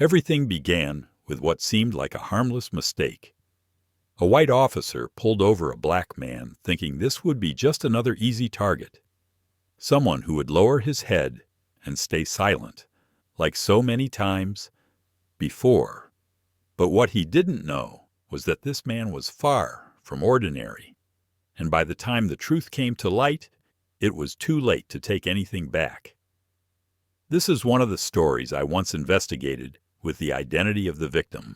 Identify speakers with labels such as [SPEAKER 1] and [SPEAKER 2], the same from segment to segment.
[SPEAKER 1] Everything began with what seemed like a harmless mistake. A white officer pulled over a black man thinking this would be just another easy target. Someone who would lower his head and stay silent, like so many times before. But what he didn't know was that this man was far from ordinary, and by the time the truth came to light, it was too late to take anything back. This is one of the stories I once investigated with the identity of the victim,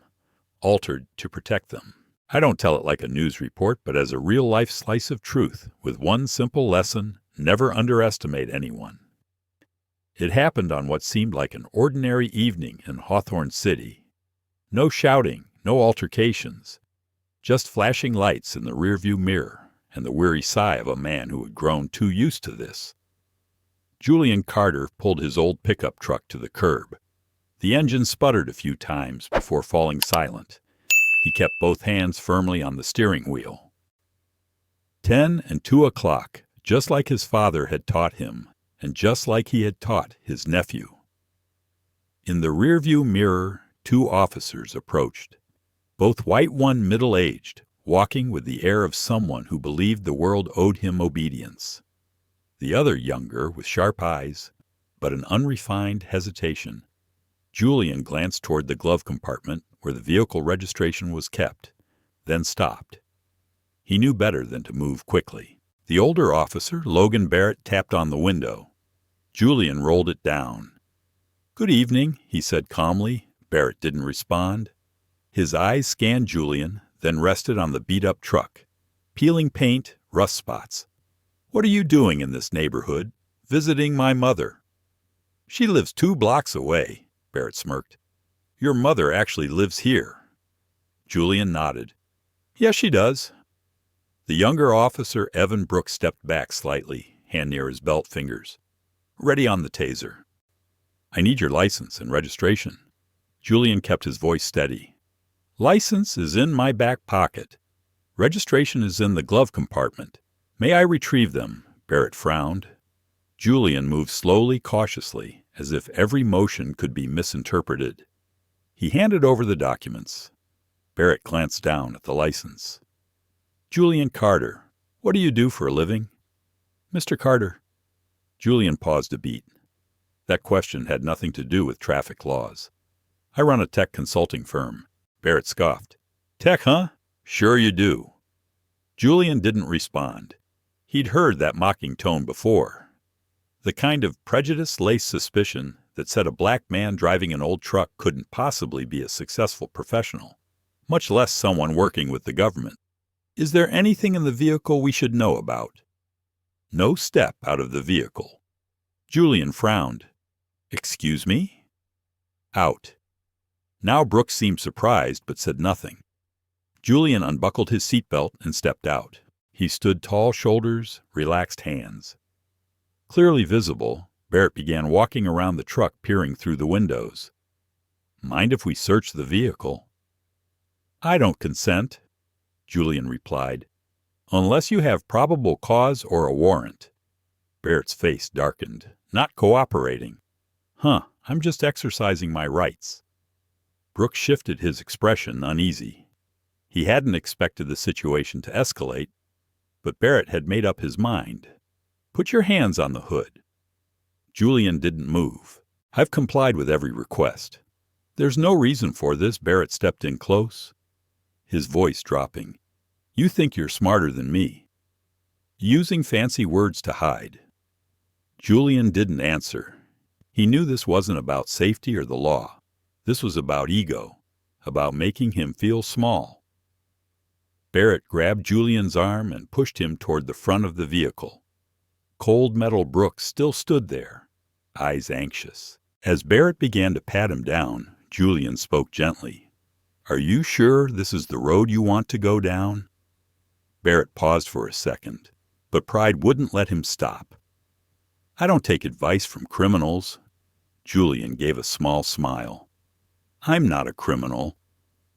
[SPEAKER 1] altered to protect them. I don't tell it like a news report, but as a real-life slice of truth with one simple lesson: never underestimate anyone. It happened on what seemed like an ordinary evening in Hawthorne City. No shouting, no altercations, just flashing lights in the rearview mirror and the weary sigh of a man who had grown too used to this. Julian Carter pulled his old pickup truck to the curb. The engine sputtered a few times before falling silent. He kept both hands firmly on the steering wheel. 10 and 2 o'clock, just like his father had taught him, and just like he had taught his nephew. In the rearview mirror, 2 officers approached, both white, one middle-aged, walking with the air of someone who believed the world owed him obedience. The other younger, with sharp eyes, but an unrefined hesitation. Julian glanced toward the glove compartment where the vehicle registration was kept, then stopped. He knew better than to move quickly. The older officer, Logan Barrett, tapped on the window. Julian rolled it down. "Good evening," he said calmly. Barrett didn't respond. His eyes scanned Julian, then rested on the beat-up truck. Peeling paint, rust spots. "What are you doing in this neighborhood?" "Visiting my mother." "She lives 2 blocks away," Barrett smirked. "Your mother actually lives here." Julian nodded. "Yes, she does." The younger officer, Evan Brooks, stepped back slightly, hand near his belt fingers. Ready on the taser. "I need your license and registration." Julian kept his voice steady. "License is in my back pocket. Registration is in the glove compartment. May I retrieve them?" Barrett frowned. Julian moved slowly, cautiously, as if every motion could be misinterpreted. He handed over the documents. Barrett glanced down at the license. "Julian Carter, what do you do for a living?" "Mr. Carter." Julian paused a beat. That question had nothing to do with traffic laws. "I run a tech consulting firm." Barrett scoffed. "Tech, huh? Sure you do." Julian didn't respond. He'd heard that mocking tone before. The kind of prejudice-laced suspicion that said a black man driving an old truck couldn't possibly be a successful professional, much less someone working with the government. "Is there anything in the vehicle we should know about?" No step out of the vehicle. Julian frowned. "Excuse me?" Out. Now Brooks seemed surprised but said nothing. Julian unbuckled his seatbelt and stepped out. He stood tall shoulders, relaxed hands. Clearly visible, Barrett began walking around the truck, peering through the windows. "Mind if we search the vehicle?" "I don't consent," Julian replied, "unless you have probable cause or a warrant." Barrett's face darkened. "Not cooperating." I'm just exercising my rights." Brooks shifted his expression, uneasy. He hadn't expected the situation to escalate, but Barrett had made up his mind. "Put your hands on the hood." Julian didn't move. "I've complied with every request." "There's no reason for this." Barrett stepped in close, his voice dropping. "You think you're smarter than me." Using fancy words to hide. Julian didn't answer. He knew this wasn't about safety or the law. This was about ego, about making him feel small. Barrett grabbed Julian's arm and pushed him toward the front of the vehicle. Cold Metal Brooks still stood there, eyes anxious. As Barrett began to pat him down, Julian spoke gently. "Are you sure this is the road you want to go down?" Barrett paused for a second, but pride wouldn't let him stop. "I don't take advice from criminals." Julian gave a small smile. "I'm not a criminal,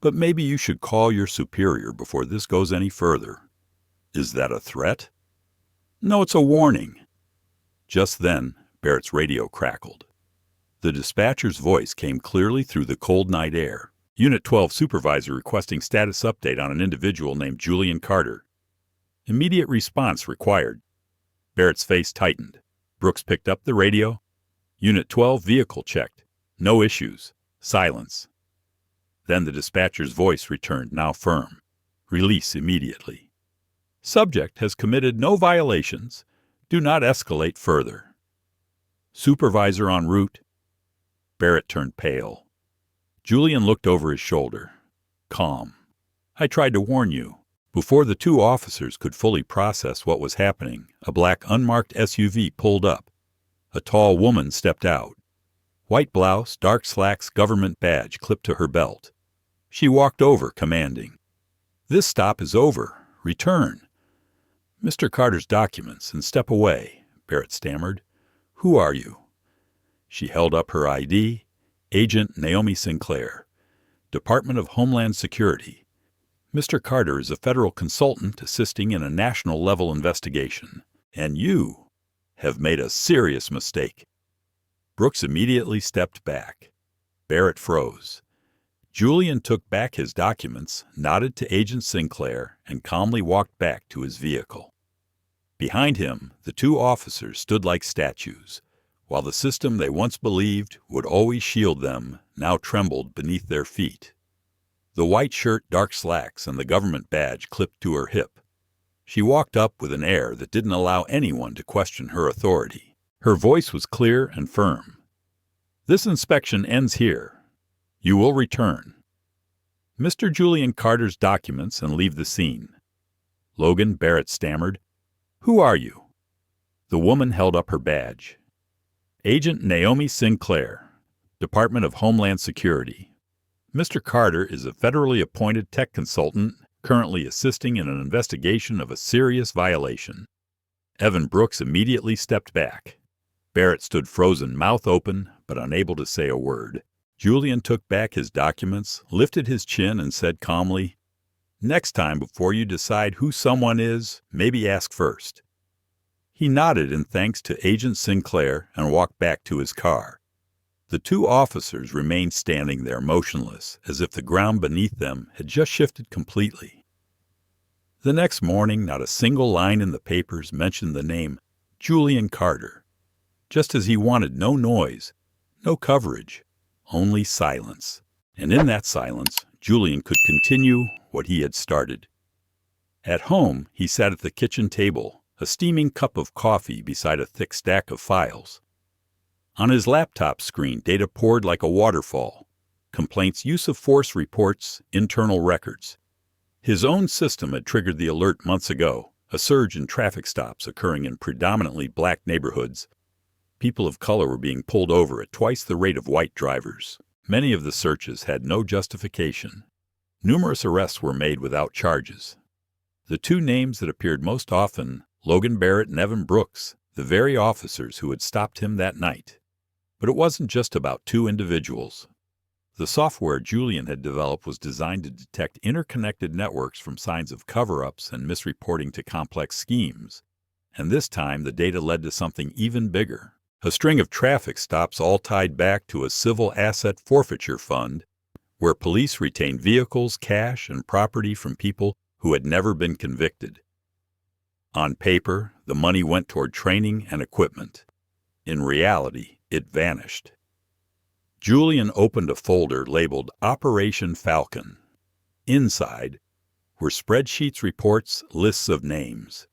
[SPEAKER 1] but maybe you should call your superior before this goes any further." "Is that a threat?" "No, it's a warning." Just then, Barrett's radio crackled. The dispatcher's voice came clearly through the cold night air. Unit 12 supervisor requesting status update on an individual named Julian Carter. Immediate response required. Barrett's face tightened. Brooks picked up the radio. Unit 12 vehicle checked. No issues. Silence. Then the dispatcher's voice returned, now firm. Release immediately. Subject has committed no violations. Do not escalate further. Supervisor en route. Barrett turned pale. Julian looked over his shoulder. Calm. I tried to warn you. Before the two officers could fully process what was happening, a black unmarked SUV pulled up. A tall woman stepped out. White blouse, dark slacks, government badge clipped to her belt. She walked over, commanding. This stop is over. Return. Mr. Carter's documents and step away, Barrett stammered. Who are you? She held up her ID. Agent Naomi Sinclair, Department of Homeland Security. Mr. Carter is a federal consultant assisting in a national-level investigation, and you have made a serious mistake. Brooks immediately stepped back. Barrett froze. Julian took back his documents, nodded to Agent Sinclair, and calmly walked back to his vehicle. Behind him, the two officers stood like statues, while the system they once believed would always shield them now trembled beneath their feet. The white shirt, dark slacks, and the government badge clipped to her hip. She walked up with an air that didn't allow anyone to question her authority. Her voice was clear and firm. This inspection ends here. You will return. Mr. Julian Carter's documents and leave the scene. Logan, Barrett stammered. Who are you? The woman held up her badge. Agent Naomi Sinclair, Department of Homeland Security. Mr. Carter is a federally appointed tech consultant currently assisting in an investigation of a serious violation. Evan Brooks immediately stepped back. Barrett stood frozen, mouth open, but unable to say a word. Julian took back his documents, lifted his chin, and said calmly, Next time, before you decide who someone is, maybe ask first. He nodded in thanks to Agent Sinclair and walked back to his car. The two officers remained standing there motionless, as if the ground beneath them had just shifted completely. The next morning, not a single line in the papers mentioned the name Julian Carter, just as he wanted no noise, no coverage, only silence. And in that silence, Julian could continue what he had started. At home, he sat at the kitchen table, a steaming cup of coffee beside a thick stack of files. On his laptop screen, data poured like a waterfall. Complaints, use of force reports, internal records. His own system had triggered the alert months ago, a surge in traffic stops occurring in predominantly black neighborhoods. People of color were being pulled over at twice the rate of white drivers. Many of the searches had no justification. Numerous arrests were made without charges. The two names that appeared most often, Logan Barrett and Evan Brooks, the very officers who had stopped him that night. But it wasn't just about two individuals. The software Julian had developed was designed to detect interconnected networks from signs of cover-ups and misreporting to complex schemes. And this time, the data led to something even bigger. A string of traffic stops all tied back to a civil asset forfeiture fund, where police retained vehicles, cash, and property from people who had never been convicted. On paper, the money went toward training and equipment. In reality, it vanished. Julian opened a folder labeled Operation Falcon. Inside were spreadsheets, reports, lists of names.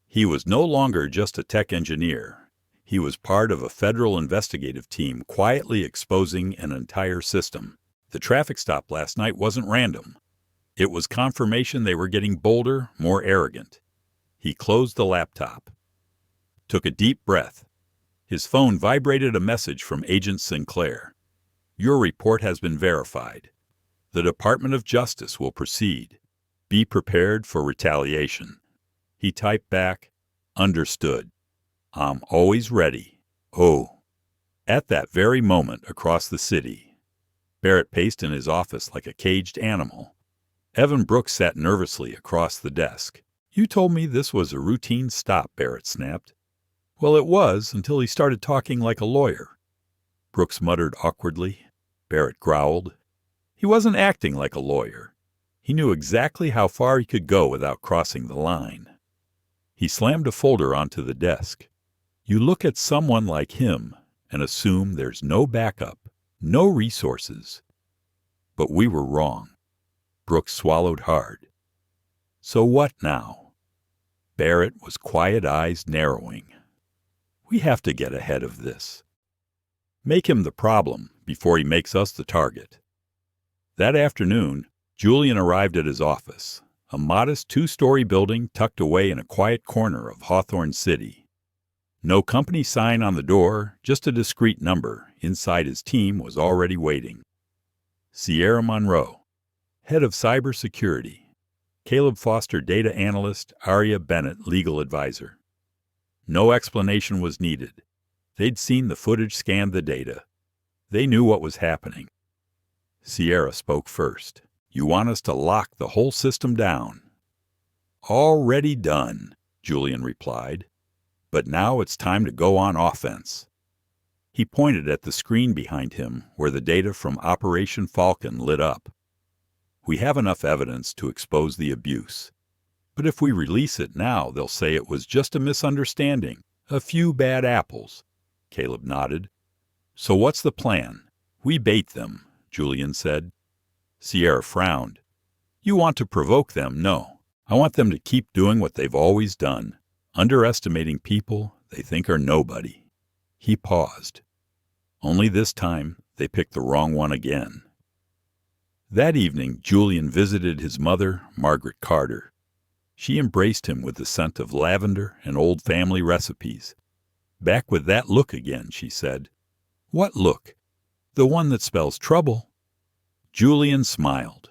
[SPEAKER 1] He was no longer just a tech engineer. He was part of a federal investigative team quietly exposing an entire system. The traffic stop last night wasn't random. It was confirmation they were getting bolder, more arrogant. He closed the laptop, took a deep breath. His phone vibrated a message from Agent Sinclair. Your report has been verified. The Department of Justice will proceed. Be prepared for retaliation. He typed back, Understood. I'm always ready. Oh. At that very moment across the city, Barrett paced in his office like a caged animal. Evan Brooks sat nervously across the desk. You told me this was a routine stop, Barrett snapped. Well, it was until he started talking like a lawyer. Brooks muttered awkwardly. Barrett growled. He wasn't acting like a lawyer. He knew exactly how far he could go without crossing the line. He slammed a folder onto the desk. You look at someone like him and assume there's no backup, no resources. But we were wrong. Brooks swallowed hard. So what now? Barrett was quiet eyes narrowing. We have to get ahead of this. Make him the problem before he makes us the target. That afternoon, Julian arrived at his office, a modest 2-story building tucked away in a quiet corner of Hawthorne City. No company sign on the door, just a discreet number. Inside his team was already waiting. Sierra Monroe, head of cybersecurity. Caleb Foster, data analyst. Aria Bennett, legal advisor. No explanation was needed. They'd seen the footage, scanned the data. They knew what was happening. Sierra spoke first. You want us to lock the whole system down? Already done, Julian replied. But now it's time to go on offense. He pointed at the screen behind him where the data from Operation Falcon lit up. We have enough evidence to expose the abuse. But if we release it now, they'll say it was just a misunderstanding, a few bad apples. Caleb nodded. So what's the plan? We bait them, Julian said. Sierra frowned. You want to provoke them? No. I want them to keep doing what they've always done, underestimating people they think are nobody. He paused. Only this time, they picked the wrong one again. That evening, Julian visited his mother, Margaret Carter. She embraced him with the scent of lavender and old family recipes. Back with that look again, she said. What look? The one that spells trouble. Julian smiled.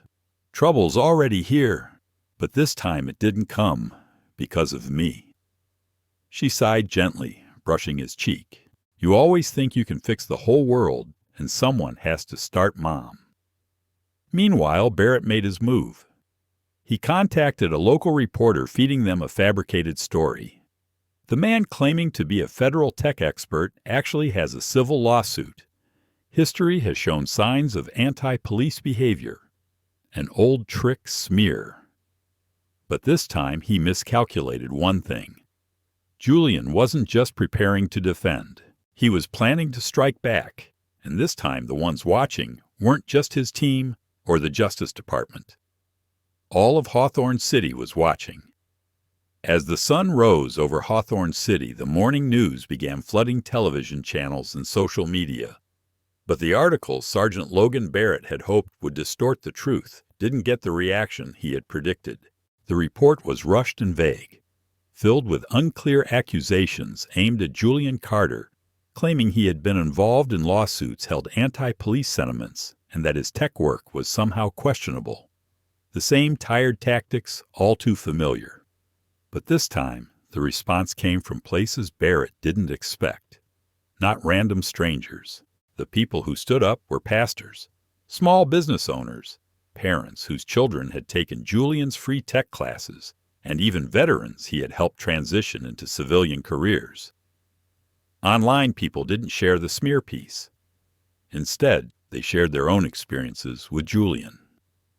[SPEAKER 1] Trouble's already here, but this time it didn't come because of me. She sighed gently, brushing his cheek. You always think you can fix the whole world, and someone has to start Mom. Meanwhile, Barrett made his move. He contacted a local reporter feeding them a fabricated story. The man claiming to be a federal tech expert actually has a civil lawsuit. History has shown signs of anti-police behavior. An old trick smear. But this time he miscalculated one thing. Julian wasn't just preparing to defend. He was planning to strike back, and this time the ones watching weren't just his team or the Justice Department. All of Hawthorne City was watching. As the sun rose over Hawthorne City, the morning news began flooding television channels and social media. But the article Sergeant Logan Barrett had hoped would distort the truth didn't get the reaction he had predicted. The report was rushed and vague, filled with unclear accusations aimed at Julian Carter, claiming he had been involved in lawsuits held anti-police sentiments and that his tech work was somehow questionable. The same tired tactics, all too familiar. But this time, the response came from places Barrett didn't expect. Not random strangers. The people who stood up were pastors, small business owners, parents whose children had taken Julian's free tech classes, and even veterans he had helped transition into civilian careers. Online people didn't share the smear piece. Instead, they shared their own experiences with Julian.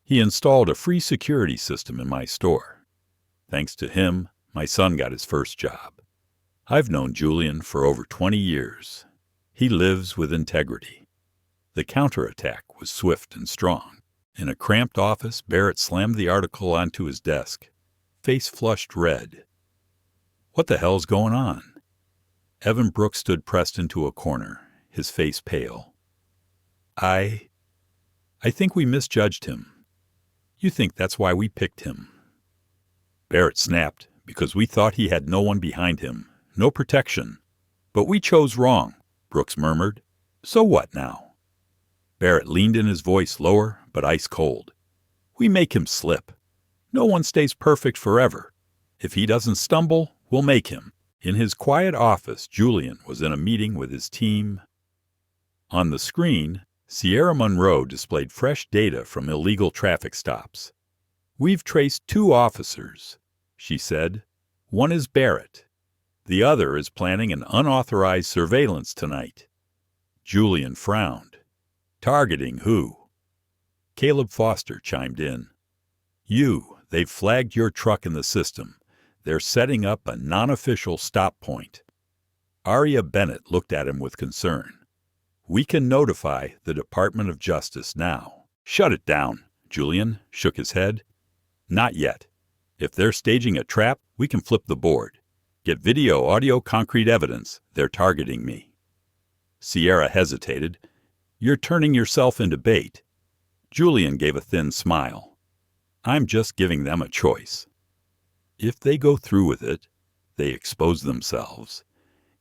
[SPEAKER 1] He installed a free security system in my store. Thanks to him, my son got his first job. I've known Julian for over 20 years. He lives with integrity. The counterattack was swift and strong. In a cramped office, Barrett slammed the article onto his desk, face flushed red. What the hell's going on? Evan Brooks stood pressed into a corner, his face pale. I think we misjudged him. You think that's why we picked him. Barrett snapped, because we thought he had no one behind him, no protection. But we chose wrong, Brooks murmured. So what now? Barrett leaned in, his voice lower but ice cold. We make him slip. No one stays perfect forever. If he doesn't stumble, we'll make him. In his quiet office, Julian was in a meeting with his team. On the screen, Sierra Monroe displayed fresh data from illegal traffic stops. We've traced 2 officers, she said. One is Barrett. The other is planning an unauthorized surveillance tonight. Julian frowned. Targeting who? Caleb Foster chimed in. You. They've flagged your truck in the system. They're setting up a non-official stop point. Aria Bennett looked at him with concern. We can notify the Department of Justice now. Shut it down. Julian shook his head. Not yet. If they're staging a trap, we can flip the board. Get video, audio, concrete evidence. They're targeting me. Sierra hesitated. You're turning yourself into bait. Julian gave a thin smile. I'm just giving them a choice. If they go through with it, they expose themselves.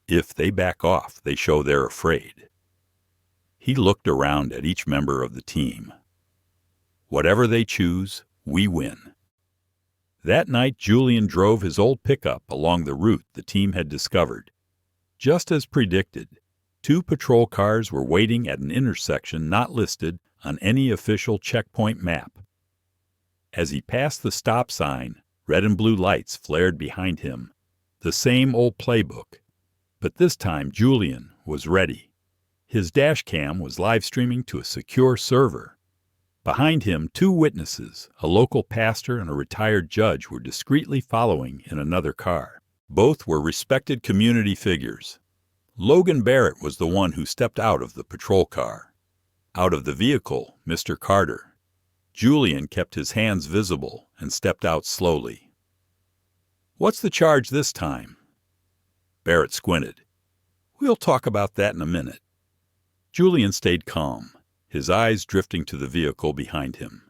[SPEAKER 1] If they back off, they show they're afraid. He looked around at each member of the team. Whatever they choose, we win. That night, Julian drove his old pickup along the route the team had discovered. Just as predicted, 2 patrol cars were waiting at an intersection not listed on any official checkpoint map. As he passed the stop sign, red and blue lights flared behind him. The same old playbook. But this time, Julian was ready. His dash cam was live streaming to a secure server. Behind him, 2 witnesses, a local pastor and a retired judge, were discreetly following in another car. Both were respected community figures. Logan Barrett was the one who stepped out of the patrol car. Out of the vehicle, Mr. Carter. Julian kept his hands visible and stepped out slowly. What's the charge this time? Barrett squinted. We'll talk about that in a minute. Julian stayed calm, his eyes drifting to the vehicle behind him.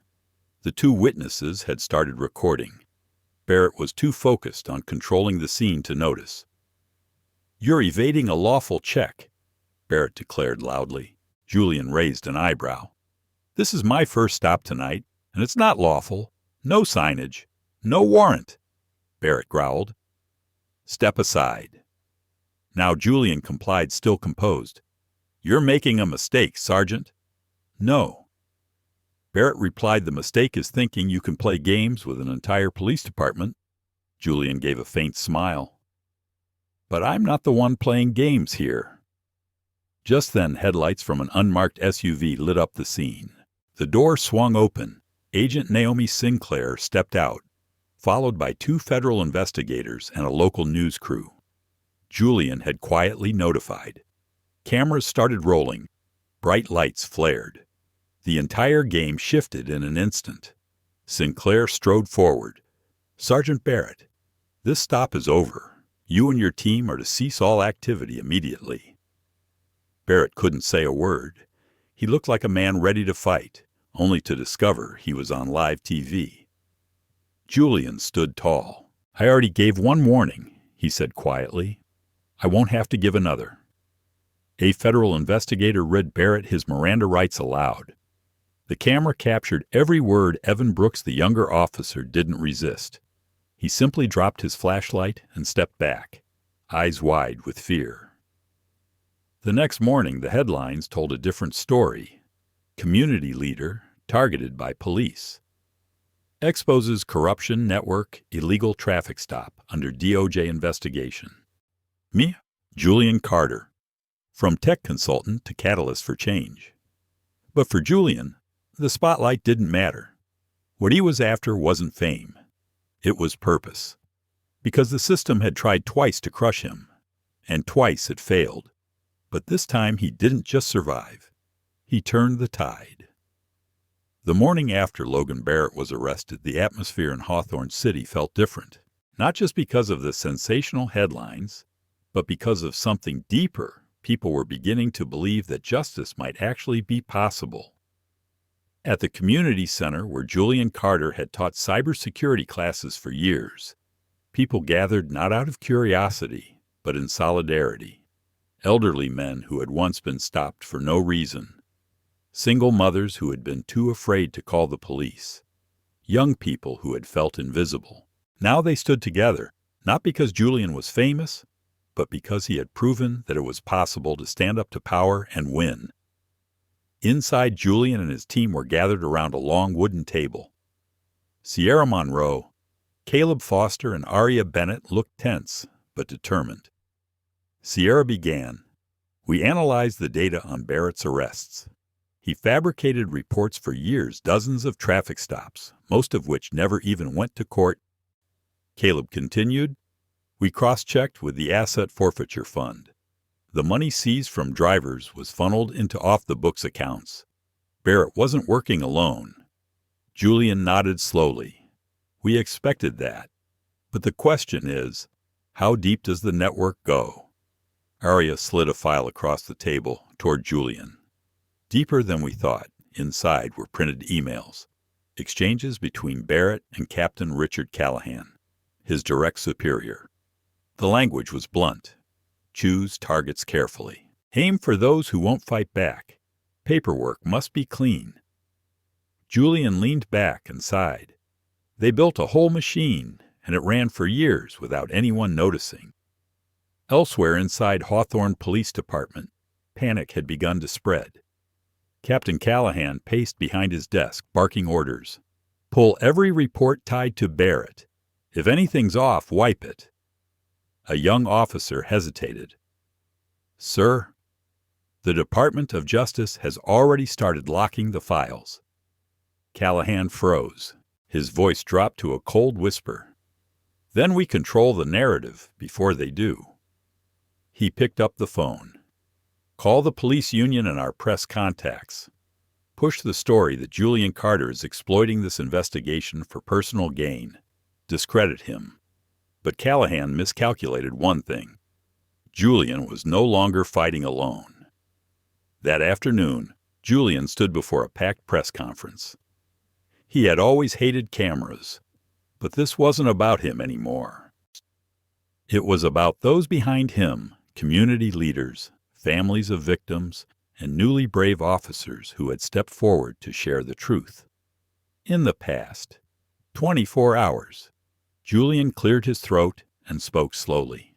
[SPEAKER 1] The 2 witnesses had started recording. Barrett was too focused on controlling the scene to notice. You're evading a lawful check, Barrett declared loudly. Julian raised an eyebrow. This is my first stop tonight, and it's not lawful. No signage. No warrant, Barrett growled. Step aside. Now Julian complied, still composed. You're making a mistake, Sergeant. No. Barrett replied, the mistake is thinking you can play games with an entire police department. Julian gave a faint smile. But I'm not the one playing games here. Just then, headlights from an unmarked SUV lit up the scene. The door swung open. Agent Naomi Sinclair stepped out, followed by 2 federal investigators and a local news crew. Julian had quietly notified. Cameras started rolling. Bright lights flared. The entire game shifted in an instant. Sinclair strode forward. Sergeant Barrett, this stop is over. You and your team are to cease all activity immediately. Barrett couldn't say a word. He looked like a man ready to fight, only to discover he was on live TV. Julian stood tall. I already gave 1 warning, he said quietly. I won't have to give another. A federal investigator read Barrett his Miranda rights aloud. The camera captured every word. Evan Brooks, the younger officer, didn't resist. He simply dropped his flashlight and stepped back, eyes wide with fear. The next morning, the headlines told a different story. Community leader targeted by police. Exposes corruption network illegal traffic stop under DOJ investigation. Me, Julian Carter. From tech consultant to catalyst for change. But for Julian, the spotlight didn't matter. What he was after wasn't fame. It was purpose. Because the system had tried twice to crush him, and twice it failed. But this time he didn't just survive. He turned the tide. The morning after Logan Barrett was arrested, the atmosphere in Hawthorne City felt different. Not just because of the sensational headlines, but because of something deeper. People were beginning to believe that justice might actually be possible. At the community center where Julian Carter had taught cybersecurity classes for years, people gathered not out of curiosity, but in solidarity. Elderly men who had once been stopped for no reason. Single mothers who had been too afraid to call the police. Young people who had felt invisible. Now they stood together, not because Julian was famous, but because he had proven that it was possible to stand up to power and win. Inside, Julian and his team were gathered around a long wooden table. Sierra Monroe, Caleb Foster, and Aria Bennett looked tense, but determined. Sierra began. We analyzed the data on Barrett's arrests. He fabricated reports for years, dozens of traffic stops, most of which never even went to court. Caleb continued. We cross-checked with the Asset Forfeiture Fund. The money seized from drivers was funneled into off-the-books accounts. Barrett wasn't working alone. Julian nodded slowly. We expected that. But the question is, how deep does the network go? Arya slid a file across the table toward Julian. Deeper than we thought. Inside were printed emails. Exchanges between Barrett and Captain Richard Callahan, his direct superior. The language was blunt. Choose targets carefully. Aim for those who won't fight back. Paperwork must be clean. Julian leaned back and sighed. They built a whole machine, and it ran for years without anyone noticing. Elsewhere inside Hawthorne Police Department, panic had begun to spread. Captain Callahan paced behind his desk, barking orders. Pull every report tied to Barrett. If anything's off, wipe it. A young officer hesitated. Sir, the Department of Justice has already started locking the files. Callahan froze. His voice dropped to a cold whisper. Then we control the narrative before they do. He picked up the phone. Call the police union and our press contacts. Push the story that Julian Carter is exploiting this investigation for personal gain. Discredit him. But Callahan miscalculated one thing. Julian was no longer fighting alone. That afternoon, Julian stood before a packed press conference. He had always hated cameras, but this wasn't about him anymore. It was about those behind him, community leaders, families of victims, and newly brave officers who had stepped forward to share the truth. In the past 24 hours, Julian cleared his throat and spoke slowly.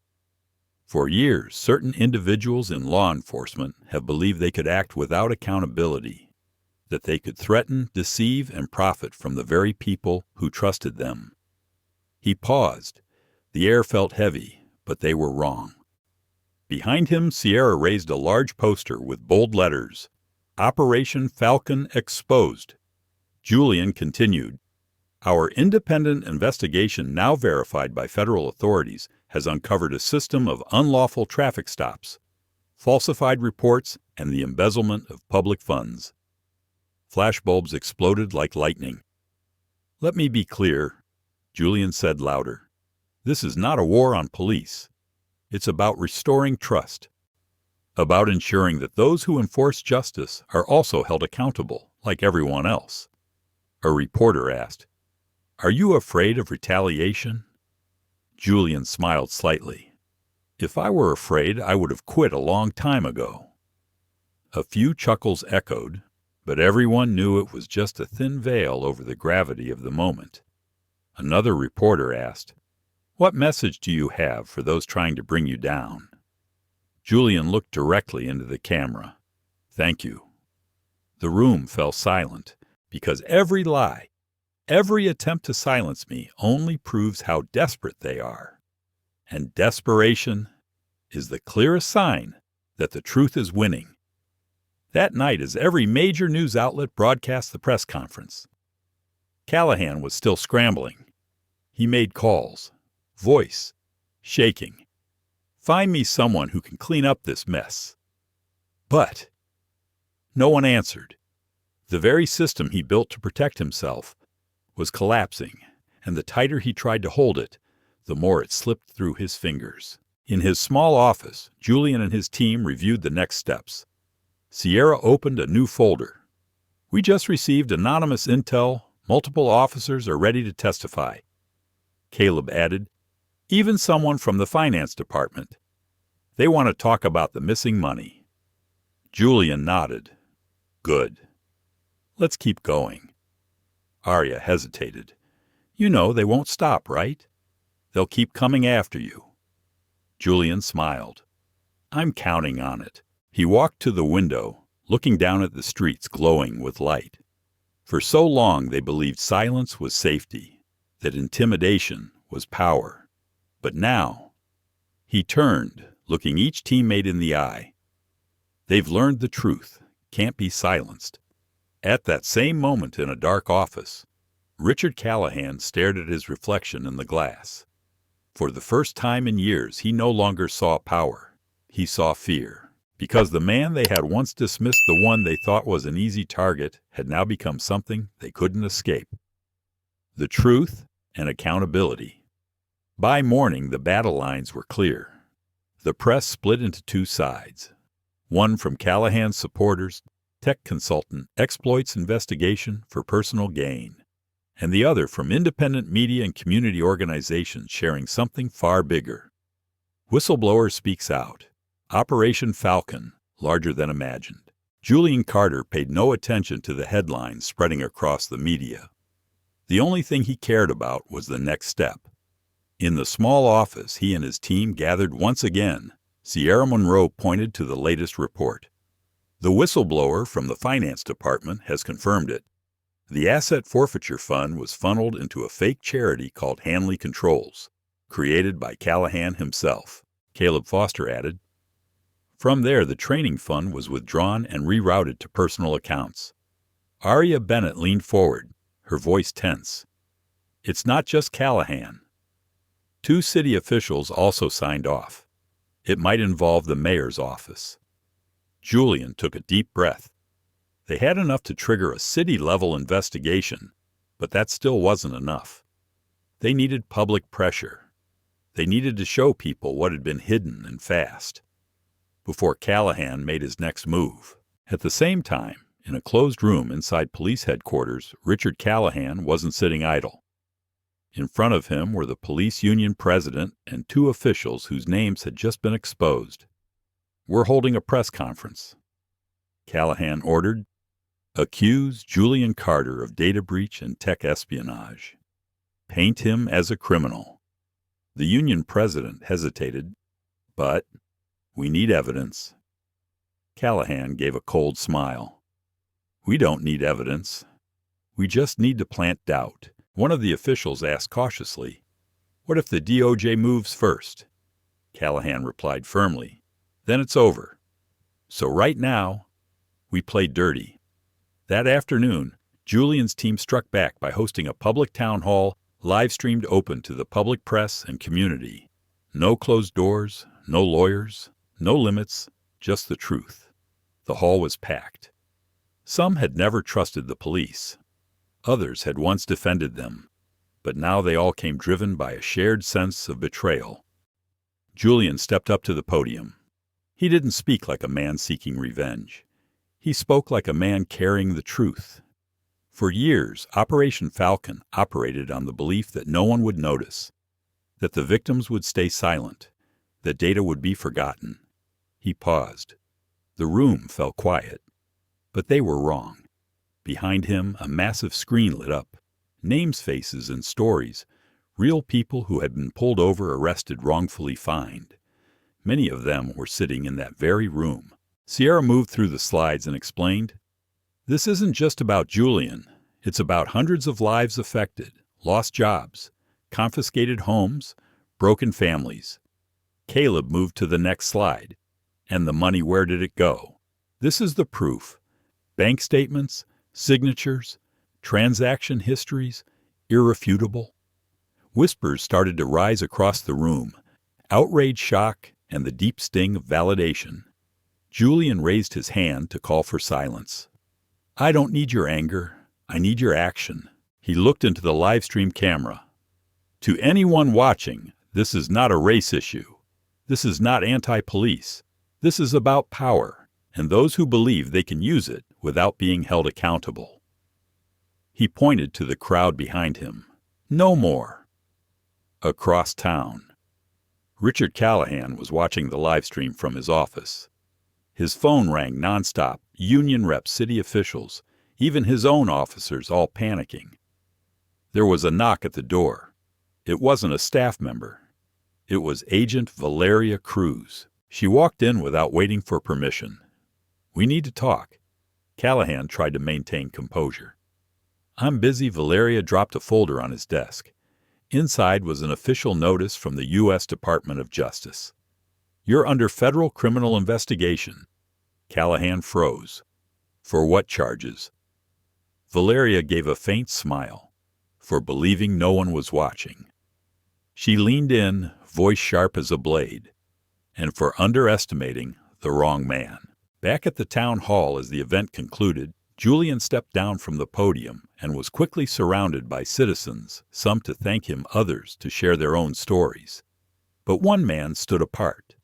[SPEAKER 1] For years, certain individuals in law enforcement have believed they could act without accountability, that they could threaten, deceive, and profit from the very people who trusted them. He paused. The air felt heavy, but they were wrong. Behind him, Sierra raised a large poster with bold letters, Operation Falcon Exposed. Julian continued, Our independent investigation, now verified by federal authorities, has uncovered a system of unlawful traffic stops, falsified reports, and the embezzlement of public funds. Flashbulbs exploded like lightning. Let me be clear, Julian said louder. This is not a war on police. It's about restoring trust, about ensuring that those who enforce justice are also held accountable, like everyone else. A reporter asked, Are you afraid of retaliation? Julian smiled slightly. If I were afraid, I would have quit a long time ago. A few chuckles echoed, but everyone knew it was just a thin veil over the gravity of the moment. Another reporter asked, What message do you have for those trying to bring you down? Julian looked directly into the camera. Thank you. The room fell silent, because every lie, every attempt to silence me only proves how desperate they are. And desperation is the clearest sign that the truth is winning. That night, as every major news outlet broadcast the press conference, Callahan was still scrambling. He made calls, voice shaking. Find me someone who can clean up this mess. But no one answered. The very system he built to protect himself was collapsing, and the tighter he tried to hold it, the more it slipped through his fingers. In his small office, Julian and his team reviewed the next steps. Sierra opened a new folder. We just received anonymous intel. Multiple officers are ready to testify. Caleb added, even someone from the finance department. They want to talk about the missing money. Julian nodded. Good. Let's keep going. Arya hesitated. You know they won't stop, right? They'll keep coming after you. Julian smiled. I'm counting on it. He walked to the window, looking down at the streets glowing with light. For so long they believed silence was safety, that intimidation was power. But now, he turned, looking each teammate in the eye. They've learned the truth, can't be silenced. At that same moment in a dark office, Richard Callahan stared at his reflection in the glass. For the first time in years, he no longer saw power. He saw fear. Because the man they had once dismissed, the one they thought was an easy target, had now become something they couldn't escape. The truth and accountability. By morning, the battle lines were clear. The press split into two sides. One from Callahan's supporters, tech consultant, exploits investigation for personal gain, and the other from independent media and community organizations sharing something far bigger. Whistleblower speaks out. Operation Falcon, larger than imagined. Julian Carter paid no attention to the headlines spreading across the media. The only thing he cared about was the next step. In the small office he and his team gathered once again, Sierra Monroe pointed to the latest report. The whistleblower from the finance department has confirmed it. The asset forfeiture fund was funneled into a fake charity called Hanley Controls, created by Callahan himself, Caleb Foster added. From there, the training fund was withdrawn and rerouted to personal accounts. Aria Bennett leaned forward, her voice tense. It's not just Callahan. 2 city officials also signed off. It might involve the mayor's office. Julian took a deep breath. They had enough to trigger a city-level investigation, but that still wasn't enough. They needed public pressure. They needed to show people what had been hidden and fast, before Callahan made his next move. At the same time, in a closed room inside police headquarters, Richard Callahan wasn't sitting idle. In front of him were the police union president and 2 officials whose names had just been exposed. We're holding a press conference, Callahan ordered. Accuse Julian Carter of data breach and tech espionage. Paint him as a criminal. The union president hesitated, but we need evidence. Callahan gave a cold smile. We don't need evidence. We just need to plant doubt. One of the officials asked cautiously, what if the DOJ moves first? Callahan replied firmly, then it's over. So right now, we play dirty. That afternoon, Julian's team struck back by hosting a public town hall, live-streamed open to the public press and community. No closed doors, no lawyers, no limits, just the truth. The hall was packed. Some had never trusted the police. Others had once defended them, but now they all came driven by a shared sense of betrayal. Julian stepped up to the podium. He didn't speak like a man seeking revenge. He spoke like a man carrying the truth. For years, Operation Falcon operated on the belief that no one would notice, that the victims would stay silent, that data would be forgotten. He paused. The room fell quiet. But they were wrong. Behind him, a massive screen lit up. Names, faces, and stories. Real people who had been pulled over, arrested, wrongfully fined. Many of them were sitting in that very room. Sierra moved through the slides and explained, this isn't just about Julian. It's about hundreds of lives affected, lost jobs, confiscated homes, broken families. Caleb moved to the next slide. And the money, where did it go? This is the proof. Bank statements, signatures, transaction histories, irrefutable. Whispers started to rise across the room, outrage, shock, and the deep sting of validation. Julian raised his hand to call for silence. I don't need your anger. I need your action. He looked into the live stream camera. To anyone watching, this is not a race issue. This is not anti-police. This is about power, and those who believe they can use it without being held accountable. He pointed to the crowd behind him. No more. Across town. Richard Callahan was watching the live stream from his office. His phone rang nonstop, union reps, city officials, even his own officers all panicking. There was a knock at the door. It wasn't a staff member. It was Agent Valeria Cruz. She walked in without waiting for permission. We need to talk. Callahan tried to maintain composure. I'm busy. Valeria dropped a folder on his desk. Inside was an official notice from the U.S. Department of Justice. You're under federal criminal investigation. Callahan froze. For what charges? Valeria gave a faint smile. For believing no one was watching. She leaned in, voice sharp as a blade. And for underestimating the wrong man. Back at the town hall as the event concluded, Julian stepped down from the podium and was quickly surrounded by citizens, some to thank him, others to share their own stories. But one man stood apart.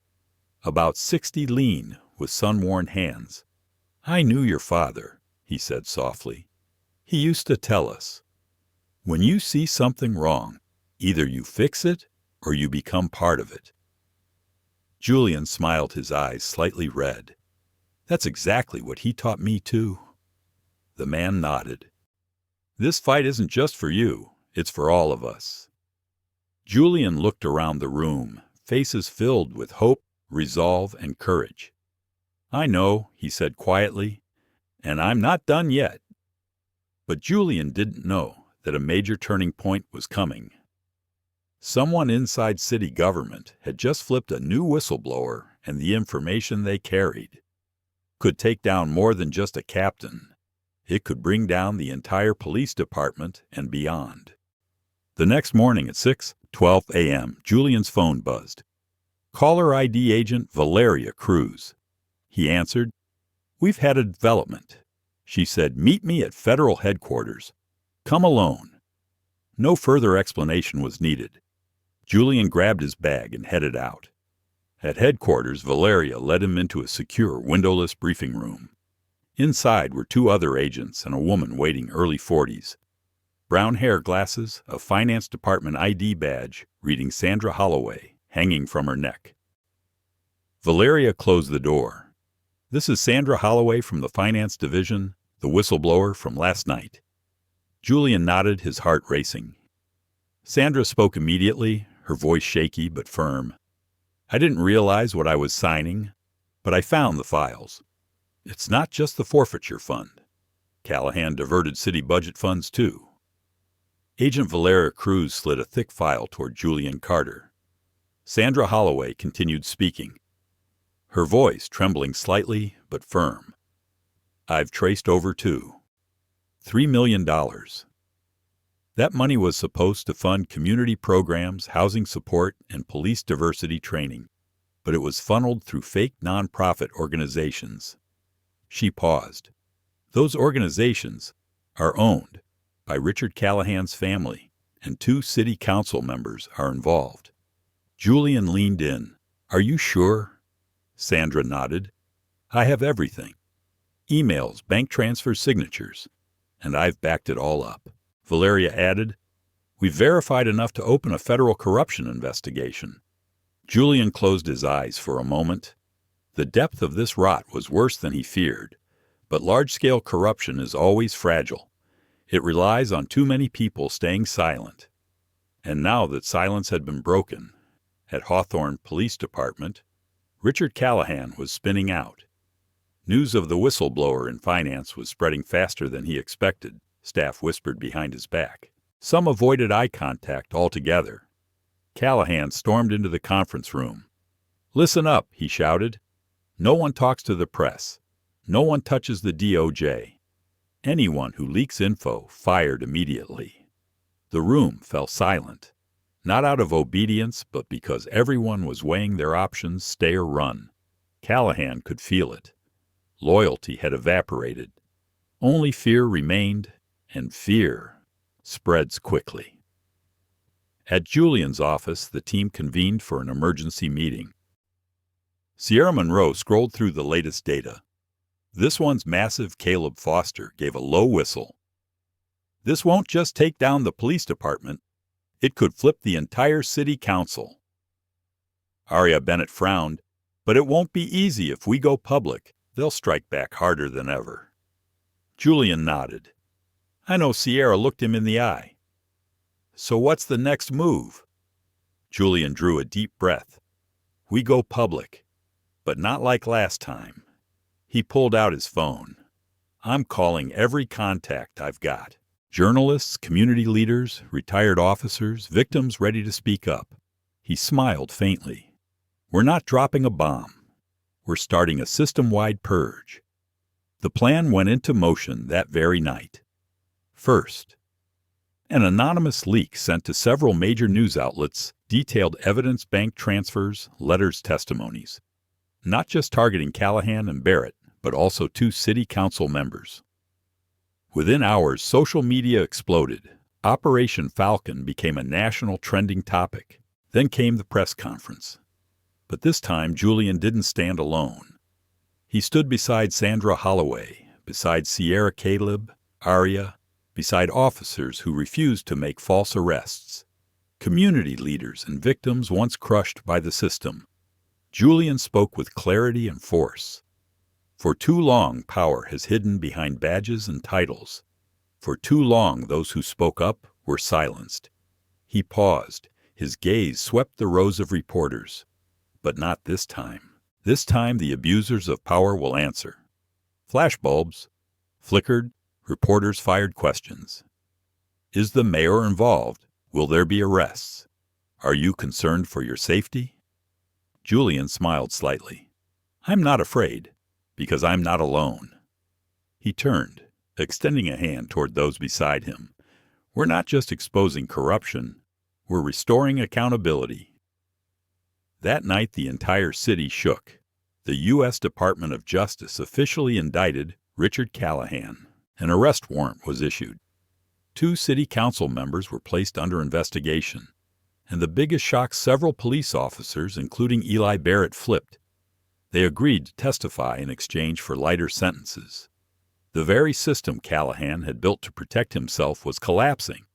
[SPEAKER 1] About 60, lean, with sun-worn hands. "I knew your father," he said softly. "He used to tell us, when you see something wrong, either you fix it or you become part of it." Julian smiled, his eyes slightly red. "That's exactly what he taught me too." The man nodded. "This fight isn't just for you, it's for all of us." Julian looked around the room, faces filled with hope, resolve, and courage. "I know," he said quietly, "and I'm not done yet." But Julian didn't know that a major turning point was coming. Someone inside city government had just flipped a new whistleblower, and the information they carried could take down more than just a captain. It could bring down the entire police department and beyond. The next morning at 6:12 a.m., Julian's phone buzzed. Caller ID agent Valeria Cruz. He answered. "We've had a development." She said, "Meet me at federal headquarters. Come alone." No further explanation was needed. Julian grabbed his bag and headed out. At headquarters, Valeria led him into a secure, windowless briefing room. Inside were 2 other agents and a woman waiting, early 40s. Brown hair, glasses, a finance department ID badge reading Sandra Holloway hanging from her neck. Valeria closed the door. "This is Sandra Holloway from the finance division, the whistleblower from last night." Julian nodded, his heart racing. Sandra spoke immediately, her voice shaky but firm. "I didn't realize what I was signing, but I found the files. It's not just the forfeiture fund. Callahan diverted city budget funds, too." Agent Valeria Cruz slid a thick file toward Julian Carter. Sandra Holloway continued speaking, her voice trembling slightly but firm. "I've traced over to $3 million. That money was supposed to fund community programs, housing support, and police diversity training, but it was funneled through fake nonprofit organizations." She paused. "Those organizations are owned by Richard Callahan's family, and 2 city council members are involved." Julian leaned in. "Are you sure?" Sandra nodded. "I have everything. Emails, bank transfers, signatures, and I've backed it all up." Valeria added, "We've verified enough to open a federal corruption investigation." Julian closed his eyes for a moment. The depth of this rot was worse than he feared, but large-scale corruption is always fragile. It relies on too many people staying silent. And now that silence had been broken, at Hawthorne Police Department, Richard Callahan was spinning out. News of the whistleblower in finance was spreading faster than he expected, staff whispered behind his back. Some avoided eye contact altogether. Callahan stormed into the conference room. "Listen up," he shouted. "No one talks to the press. No one touches the DOJ. Anyone who leaks info, fired immediately." The room fell silent, not out of obedience, but because everyone was weighing their options, stay or run. Callahan could feel it. Loyalty had evaporated. Only fear remained, and fear spreads quickly. At Julian's office, the team convened for an emergency meeting. Sierra Monroe scrolled through the latest data. This one's massive Caleb Foster gave a low whistle. "This won't just take down the police department. It could flip the entire city council." Aria Bennett frowned. "But it won't be easy if we go public. They'll strike back harder than ever." Julian nodded. "I know." Sierra looked him in the eye. "So what's the next move?" Julian drew a deep breath. "We go public, but not like last time." He pulled out his phone. "I'm calling every contact I've got. Journalists, community leaders, retired officers, victims ready to speak up." He smiled faintly. "We're not dropping a bomb. were starting a system-wide purge. The plan went into motion that very night. First, an anonymous leak sent to several major news outlets detailed evidence bank transfers, letters, testimonies, not just targeting Callahan and Barrett, but also 2 city council members. Within hours, social media exploded. Operation Falcon became a national trending topic. Then came the press conference. But this time, Julian didn't stand alone. He stood beside Sandra Holloway, beside Sierra Caleb, Aria, beside officers who refused to make false arrests, community leaders and victims once crushed by the system. Julian spoke with clarity and force. For too long, power has hidden behind badges and titles. For too long, those who spoke up were silenced. He paused. His gaze swept the rows of reporters. But not this time. This time, the abusers of power will answer. Flashbulbs flickered. Reporters fired questions. Is the mayor involved? Will there be arrests? Are you concerned for your safety? Julian smiled slightly. I'm not afraid, because I'm not alone. He turned, extending a hand toward those beside him. We're not just exposing corruption, we're restoring accountability. That night, the entire city shook. The U.S. Department of Justice officially indicted Richard Callahan. An arrest warrant was issued. 2 city council members were placed under investigation. And the biggest shock, several police officers, including Eli Barrett, flipped. They agreed to testify in exchange for lighter sentences. The very system Callahan had built to protect himself was collapsing.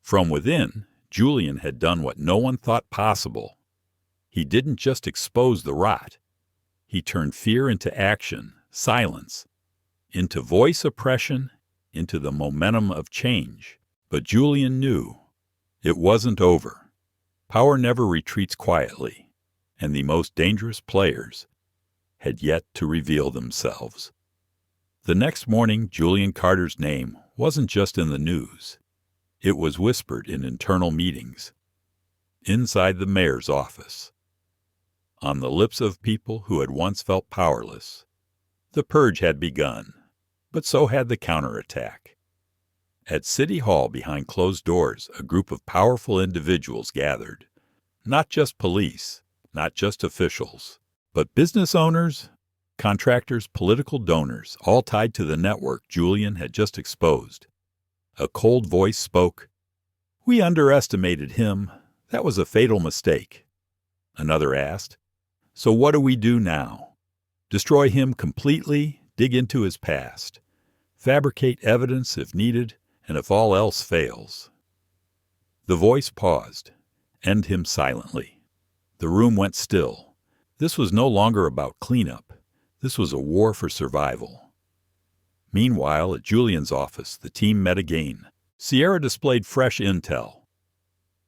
[SPEAKER 1] From within, Julian had done what no one thought possible. He didn't just expose the rot. He turned fear into action, silence, into voice oppression, into the momentum of change. But Julian knew it wasn't over. Power never retreats quietly, and the most dangerous players had yet to reveal themselves. The next morning, Julian Carter's name wasn't just in the news. It was whispered in internal meetings, inside the mayor's office, on the lips of people who had once felt powerless. The purge had begun, but so had the counterattack. At City Hall, behind closed doors, a group of powerful individuals gathered. Not just police, not just officials, but business owners, contractors, political donors, all tied to the network Julian had just exposed. A cold voice spoke. We underestimated him. That was a fatal mistake. Another asked, so what do we do now? Destroy him completely, dig into his past, fabricate evidence if needed, and if all else fails. The voice paused. End him silently. The room went still. This was no longer about cleanup. This was a war for survival. Meanwhile, at Julian's office, the team met again. Sierra displayed fresh intel.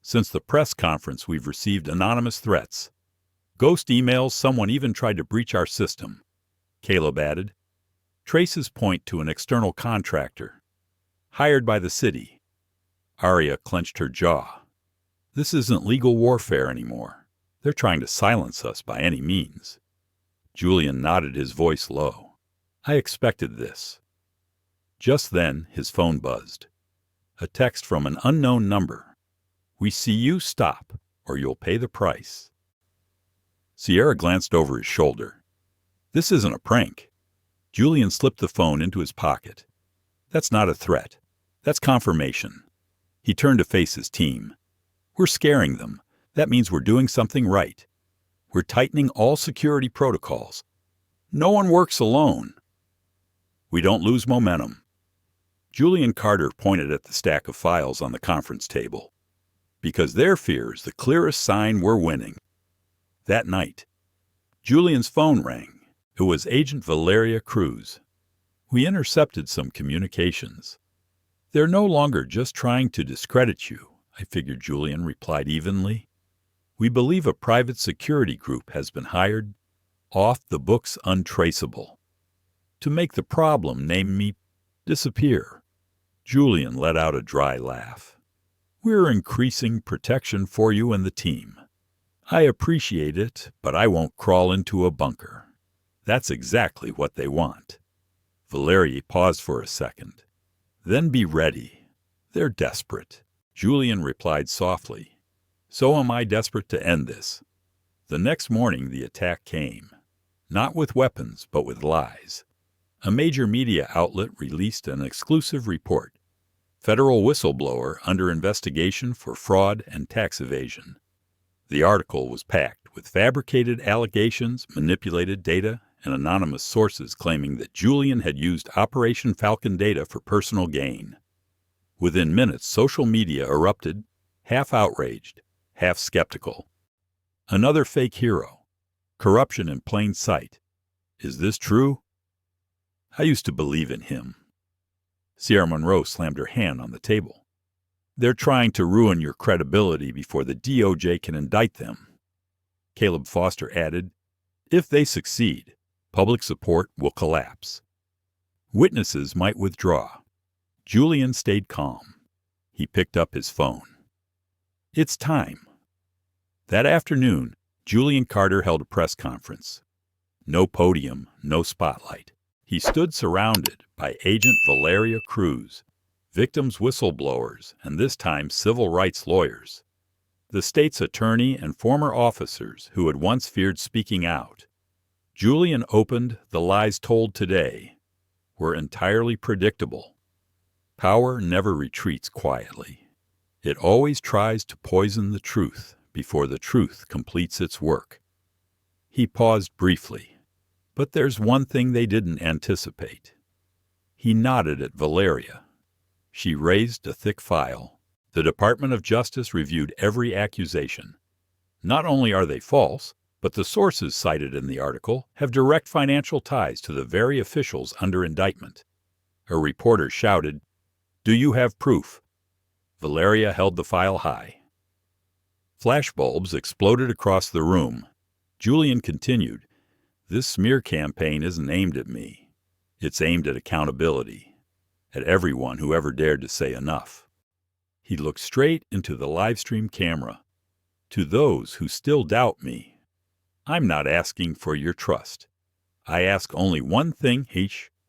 [SPEAKER 1] Since the press conference, we've received anonymous threats. Ghost emails, someone even tried to breach our system. Caleb added. Traces point to an external contractor, hired by the city. Aria clenched her jaw. This isn't legal warfare anymore. They're trying to silence us by any means. Julian nodded, his voice low. I expected this. Just then, his phone buzzed. A text from an unknown number. We see you, stop, or you'll pay the price. Sierra glanced over his shoulder. This isn't a prank. Julian slipped the phone into his pocket. That's not a threat. That's confirmation. He turned to face his team. We're scaring them. That means we're doing something right. We're tightening all security protocols. No one works alone. We don't lose momentum. Julian Carter pointed at the stack of files on the conference table. Because their fear is the clearest sign we're winning. That night, Julian's phone rang. It was Agent Valeria Cruz. We intercepted some communications. They're no longer just trying to discredit you, I figured Julian replied evenly. We believe a private security group has been hired, off the books untraceable, to make the problem, name me, disappear. Julian let out a dry laugh. We're increasing protection for you and the team. I appreciate it, but I won't crawl into a bunker. That's exactly what they want. Valeria paused for a second. Then be ready. They're desperate. Julian replied softly. So am I desperate to end this. The next morning the attack came. Not with weapons, but with lies. A major media outlet released an exclusive report. Federal whistleblower under investigation for fraud and tax evasion. The article was packed with fabricated allegations, manipulated data, and anonymous sources claiming that Julian had used Operation Falcon data for personal gain. Within minutes, social media erupted, half outraged, half skeptical. Another fake hero. Corruption in plain sight. Is this true? I used to believe in him. Sierra Monroe slammed her hand on the table. They're trying to ruin your credibility before the DOJ can indict them. Caleb Foster added, if they succeed, public support will collapse. Witnesses might withdraw. Julian stayed calm. He picked up his phone. It's time. That afternoon, Julian Carter held a press conference. No podium, no spotlight. He stood surrounded by Agent Valeria Cruz, victims' whistleblowers, and this time civil rights lawyers. The state's attorney and former officers who had once feared speaking out. Julian opened the lies told today were entirely predictable. Power never retreats quietly. It always tries to poison the truth before the truth completes its work. He paused briefly, but there's one thing they didn't anticipate. He nodded at Valeria. She raised a thick file. The Department of Justice reviewed every accusation. Not only are they false, but the sources cited in the article have direct financial ties to the very officials under indictment. A reporter shouted, "Do you have proof?" Valeria held the file high. Flashbulbs exploded across the room. Julian continued, "This smear campaign isn't aimed at me. It's aimed at accountability, at everyone who ever dared to say enough." He looked straight into the livestream camera. "To those who still doubt me, I'm not asking for your trust. I ask only one thing,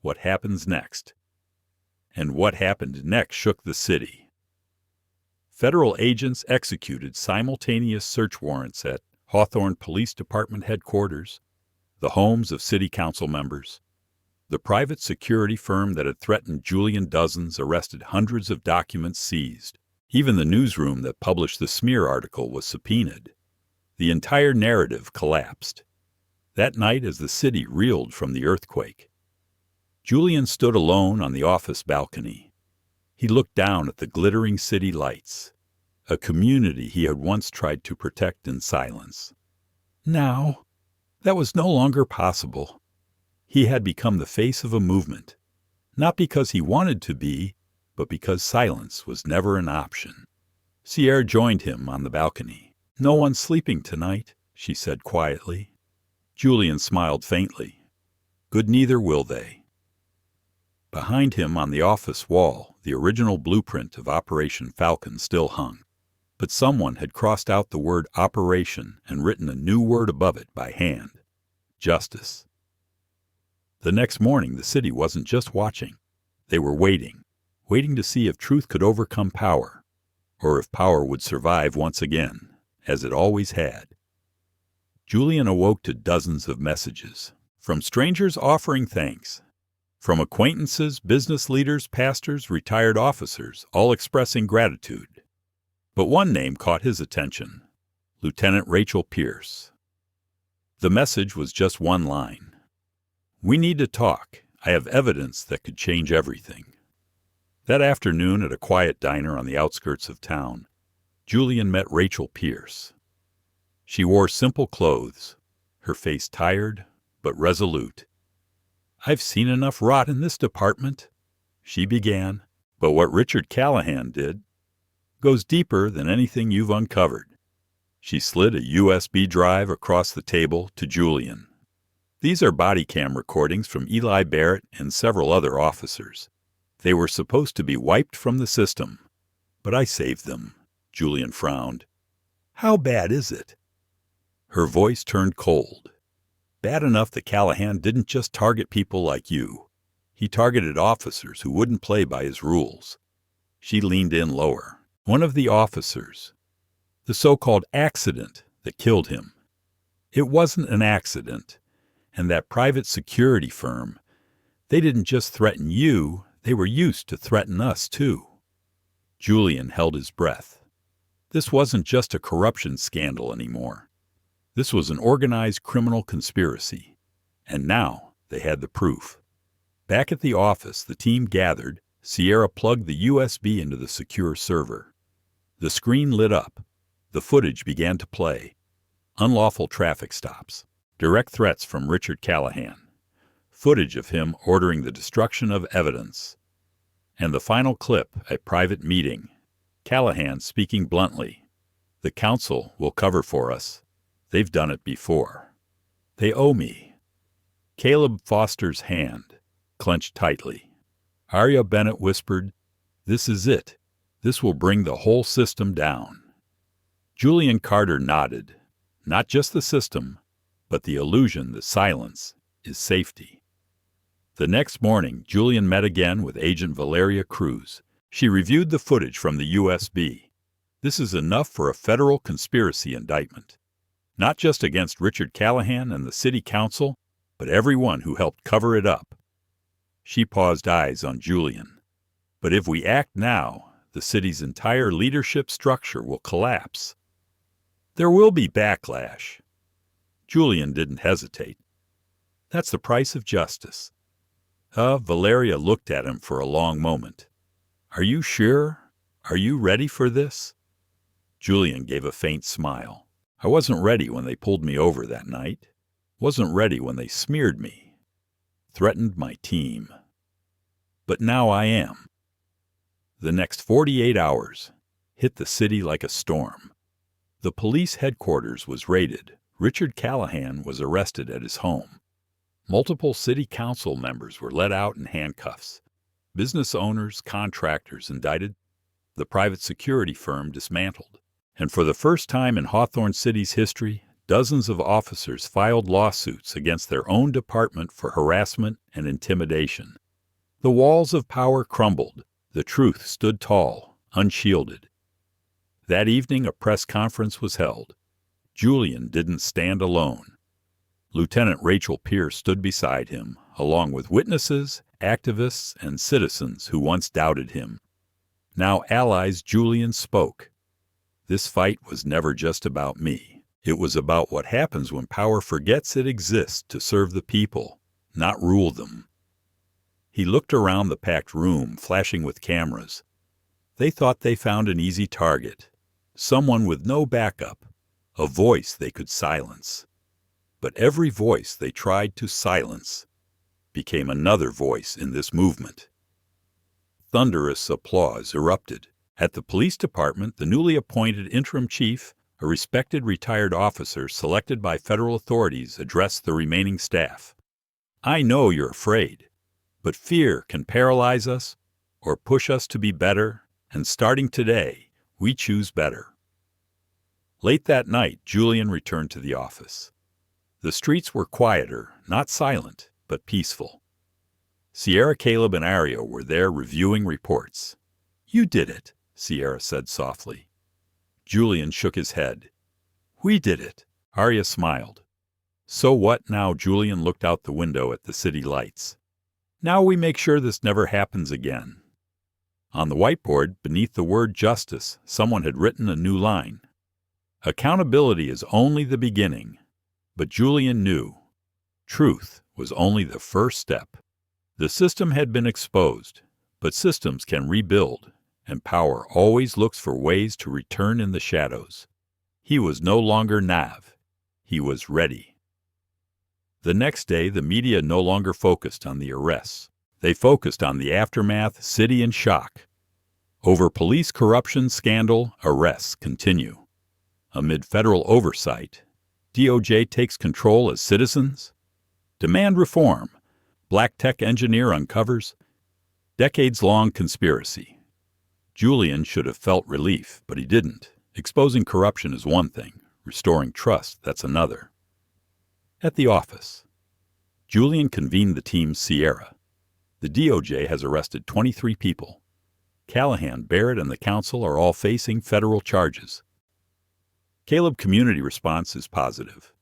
[SPEAKER 1] what happens next?" And what happened next shook the city. Federal agents executed simultaneous search warrants at Hawthorne Police Department headquarters, the homes of city council members. The private security firm that had threatened Julian dozens arrested hundreds of documents seized. Even the newsroom that published the smear article was subpoenaed. The entire narrative collapsed. That night, as the city reeled from the earthquake, Julian stood alone on the office balcony. He looked down at the glittering city lights, a community he had once tried to protect in silence. Now, that was no longer possible. He had become the face of a movement, not because he wanted to be, but because silence was never an option. Sierra joined him on the balcony. "No one's sleeping tonight," she said quietly. Julian smiled faintly. "Good, neither will they." Behind him on the office wall, the original blueprint of Operation Falcon still hung. But someone had crossed out the word Operation and written a new word above it by hand. Justice. The next morning, the city wasn't just watching. They were waiting to see if truth could overcome power, or if power would survive once again, as it always had. Julian awoke to dozens of messages, from strangers offering thanks, from acquaintances, business leaders, pastors, retired officers, all expressing gratitude. But one name caught his attention, Lieutenant Rachel Pierce. The message was just one line. "We need to talk. I have evidence that could change everything." That afternoon at a quiet diner on the outskirts of town, Julian met Rachel Pierce. She wore simple clothes, her face tired but resolute. "I've seen enough rot in this department," she began, "but what Richard Callahan did goes deeper than anything you've uncovered." She slid a USB drive across the table to Julian. "These are body cam recordings from Eli Barrett and several other officers. They were supposed to be wiped from the system, but I saved them." Julian frowned. "How bad is it?" Her voice turned cold. Bad enough that Callahan didn't just target people like you. He targeted officers who wouldn't play by his rules. She leaned in lower. One of the officers. The so-called accident that killed him. It wasn't an accident. And that private security firm, they didn't just threaten you, they were used to threaten us too. Julian held his breath. This wasn't just a corruption scandal anymore. This was an organized criminal conspiracy. And now they had the proof. Back at the office, the team gathered. Sierra plugged the USB into the secure server. The screen lit up. The footage began to play. Unlawful traffic stops. Direct threats from Richard Callahan. Footage of him ordering the destruction of evidence. And the final clip, a private meeting. Callahan speaking bluntly. The council will cover for us. They've done it before. They owe me. Caleb Foster's hand clenched tightly. Arya Bennett whispered, "This is it. This will bring the whole system down." Julian Carter nodded. Not just the system, but the illusion that silence is safety. The next morning, Julian met again with Agent Valeria Cruz. She reviewed the footage from the USB. This is enough for a federal conspiracy indictment. Not just against Richard Callahan and the city council, but everyone who helped cover it up. She paused, eyes on Julian. But if we act now, the city's entire leadership structure will collapse. There will be backlash. Julian didn't hesitate. That's the price of justice. Valeria looked at him for a long moment. Are you sure? Are you ready for this? Julian gave a faint smile. I wasn't ready when they pulled me over that night. Wasn't ready when they smeared me. Threatened my team. But now I am. The next 48 hours hit the city like a storm. The police headquarters was raided. Richard Callahan was arrested at his home. Multiple city council members were let out in handcuffs. Business owners, contractors indicted. The private security firm dismantled. And for the first time in Hawthorne City's history, dozens of officers filed lawsuits against their own department for harassment and intimidation. The walls of power crumbled. The truth stood tall, unshielded. That evening, a press conference was held. Julian didn't stand alone. Lieutenant Rachel Pierce stood beside him, along with witnesses, activists, and citizens who once doubted him. Now allies, Julian spoke. This fight was never just about me. It was about what happens when power forgets it exists to serve the people, not rule them. He looked around the packed room, flashing with cameras. They thought they found an easy target, someone with no backup, a voice they could silence. But every voice they tried to silence became another voice in this movement. Thunderous applause erupted. At the police department, the newly appointed interim chief, a respected retired officer selected by federal authorities, addressed the remaining staff. I know you're afraid, but fear can paralyze us or push us to be better, and starting today, we choose better. Late that night, Julian returned to the office. The streets were quieter, not silent, but peaceful. Sierra, Caleb, and Arya were there reviewing reports. You did it, Sierra said softly. Julian shook his head. We did it. Arya smiled. So what now? Julian looked out the window at the city lights. Now we make sure this never happens again. On the whiteboard, beneath the word justice, someone had written a new line. Accountability is only the beginning. But Julian knew. Truth was only the first step. The system had been exposed, but systems can rebuild, and power always looks for ways to return in the shadows. He was no longer naive. He was ready. The next day, the media no longer focused on the arrests. They focused on the aftermath, city in shock. Over police corruption scandal, arrests continue. Amid federal oversight, DOJ takes control as citizens. Demand reform. Black tech engineer uncovers. Decades-long conspiracy. Julian should have felt relief, but he didn't. Exposing corruption is one thing. Restoring trust, that's another. At the office, Julian convened the team Sierra. The DOJ has arrested 23 people. Callahan, Barrett, and the council are all facing federal charges. Caleb community response is positive.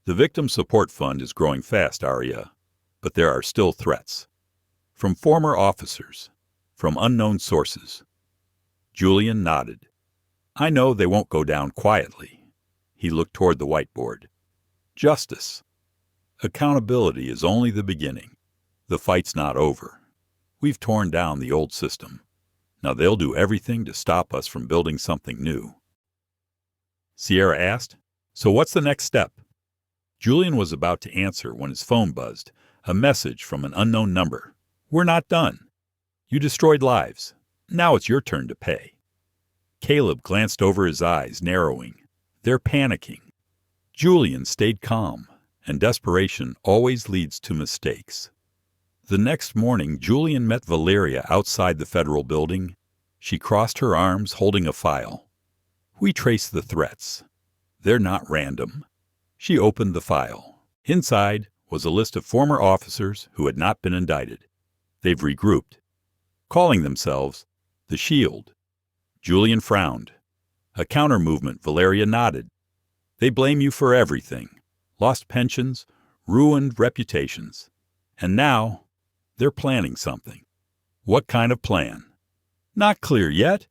[SPEAKER 1] The Victim Support Fund is growing fast, Aria, but there are still threats. From former officers, from unknown sources. Julian nodded. I know they won't go down quietly. He looked toward the whiteboard. Justice. Accountability is only the beginning. The fight's not over. We've torn down the old system. Now they'll do everything to stop us from building something new. Sierra asked, So what's the next step? Julian was about to answer when his phone buzzed, a message from an unknown number. We're not done. You destroyed lives. Now it's your turn to pay. Caleb glanced over, his eyes narrowing. They're panicking. Julian stayed calm, and desperation always leads to mistakes. The next morning, Julian met Valeria outside the federal building. She crossed her arms, holding a file. We traced the threats. They're not random. She opened the file. Inside was a list of former officers who had not been indicted. They've regrouped, calling themselves the Shield. Julian frowned. A counter-movement, Valeria nodded. They blame you for everything. Lost pensions, ruined reputations. And now, they're planning something. What kind of plan? Not clear yet,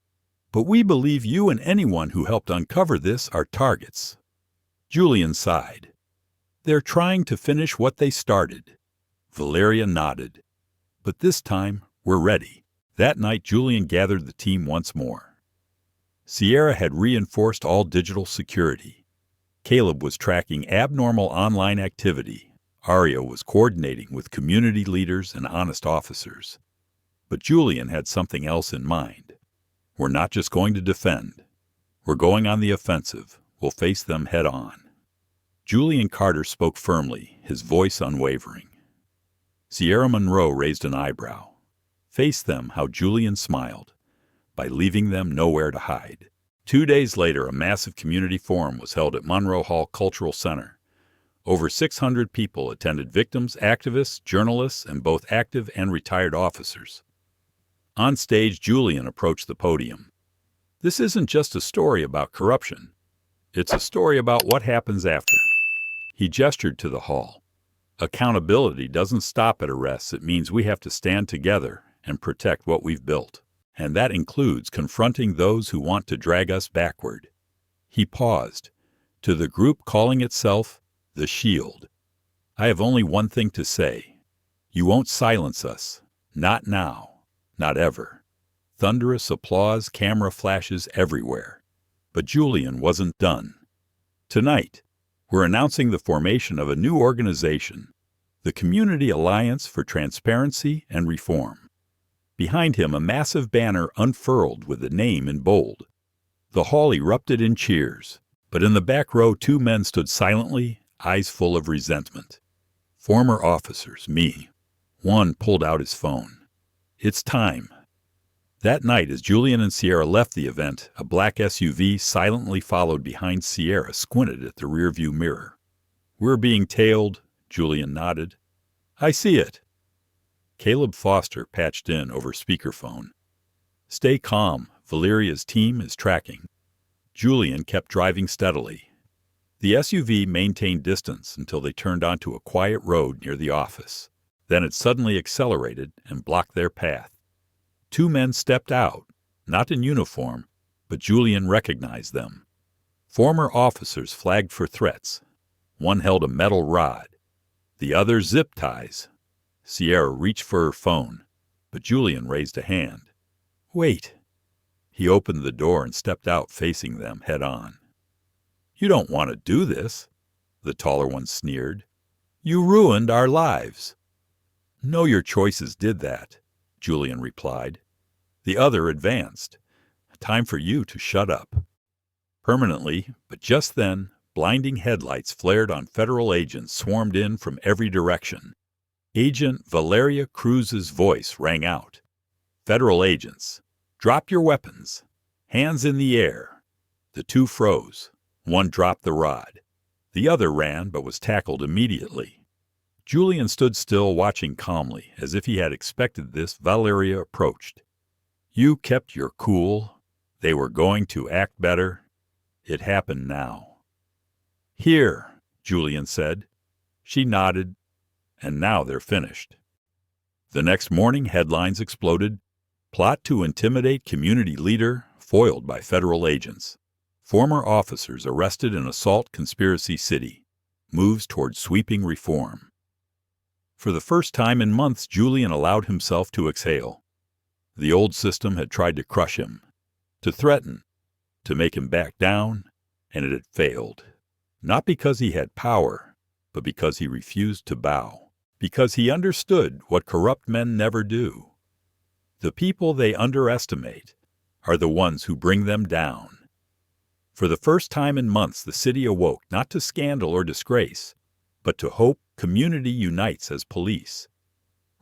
[SPEAKER 1] but we believe you and anyone who helped uncover this are targets. Julian sighed. They're trying to finish what they started. Valeria nodded. But this time, we're ready. That night, Julian gathered the team once more. Sierra had reinforced all digital security. Caleb was tracking abnormal online activity. Aria was coordinating with community leaders and honest officers. But Julian had something else in mind. We're not just going to defend. We're going on the offensive. We'll face them head on. Julian Carter spoke firmly, his voice unwavering. Sierra Monroe raised an eyebrow. Face them how Julian smiled, by leaving them nowhere to hide. 2 days later, a massive community forum was held at Monroe Hall Cultural Center. Over 600 people attended, victims, activists, journalists, and both active and retired officers. On stage, Julian approached the podium. This isn't just a story about corruption. It's a story about what happens after. He gestured to the hall. Accountability doesn't stop at arrests. It means we have to stand together and protect what we've built. And that includes confronting those who want to drag us backward. He paused. To the group calling itself the Shield, I have only one thing to say. You won't silence us. Not now. Not ever. Thunderous applause, camera flashes everywhere. But Julian wasn't done. Tonight, we're announcing the formation of a new organization, the Community Alliance for Transparency and Reform. Behind him, a massive banner unfurled with the name in bold. The hall erupted in cheers, but in the back row 2 men stood silently, eyes full of resentment. Former officers, me. One pulled out his phone. It's time. That night, as Julian and Sierra left the event, a black SUV silently followed behind. Sierra squinted at the rearview mirror. We're being tailed, Julian nodded. I see it. Caleb Foster patched in over speakerphone. Stay calm. Valeria's team is tracking. Julian kept driving steadily. The SUV maintained distance until they turned onto a quiet road near the office. Then it suddenly accelerated and blocked their path. 2 men stepped out, not in uniform, but Julian recognized them. Former officers flagged for threats. One held a metal rod. The other zip ties. Sierra reached for her phone, but Julian raised a hand. Wait. He opened the door and stepped out, facing them head on. You don't want to do this, the taller one sneered. You ruined our lives. No, your choices did that, Julian replied. The other advanced. Time for you to shut up. Permanently, but just then, blinding headlights flared on federal agents swarmed in from every direction. Agent Valeria Cruz's voice rang out. Federal agents, drop your weapons. Hands in the air. The 2 froze. One dropped the rod. The other ran but was tackled immediately. Julian stood still, watching calmly, as if he had expected this. Valeria approached. "You kept your cool. They were going to act better. It happened now." "Here," Julian said. She nodded, and now they're finished. The next morning, headlines exploded. Plot to intimidate community leader foiled by federal agents. Former officers arrested in assault conspiracy city. Moves toward sweeping reform. For the first time in months, Julian allowed himself to exhale. The old system had tried to crush him, to threaten, to make him back down, and it had failed. Not because he had power, but because he refused to bow. Because he understood what corrupt men never do. The people they underestimate are the ones who bring them down. For the first time in months, the city awoke, not to scandal or disgrace, but to hope. Community unites as police.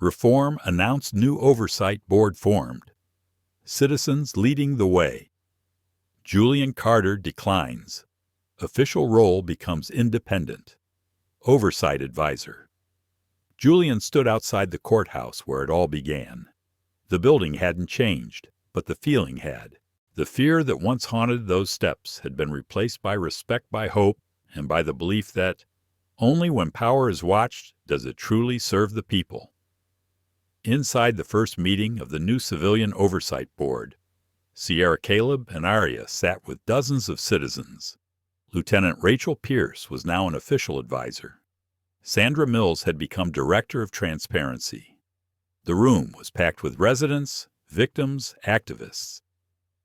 [SPEAKER 1] Reform announced, new oversight board formed. Citizens leading the way. Julian Carter declines. Official role becomes independent. Oversight advisor. Julian stood outside the courthouse where it all began. The building hadn't changed, but the feeling had. The fear that once haunted those steps had been replaced by respect, by hope, and by the belief that only when power is watched does it truly serve the people. Inside the first meeting of the new Civilian Oversight Board, Sierra, Caleb, and Arya sat with dozens of citizens. Lieutenant Rachel Pierce was now an official advisor. Sandra Mills had become Director of Transparency. The room was packed with residents, victims, activists.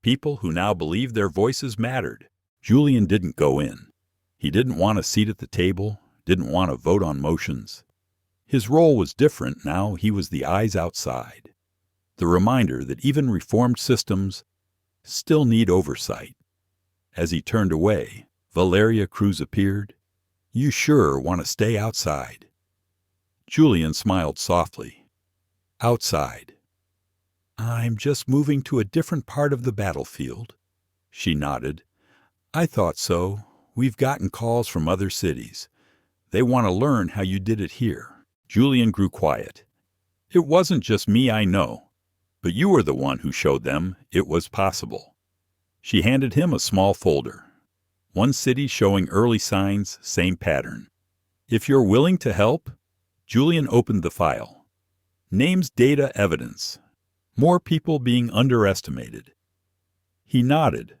[SPEAKER 1] People who now believed their voices mattered. Julian didn't go in. He didn't want a seat at the table, didn't want to vote on motions. His role was different now. He was the eyes outside. The reminder that even reformed systems still need oversight. As he turned away, Valeria Cruz appeared. "You sure want to stay outside?" Julian smiled softly. "Outside. I'm just moving to a different part of the battlefield." She nodded. "I thought so. We've gotten calls from other cities. They want to learn how you did it here." Julian grew quiet. "It wasn't just me, I know. But you were the one who showed them it was possible." She handed him a small folder. One city showing early signs, same pattern. "If you're willing to help." Julian opened the file. Names, data, evidence. More people being underestimated. He nodded.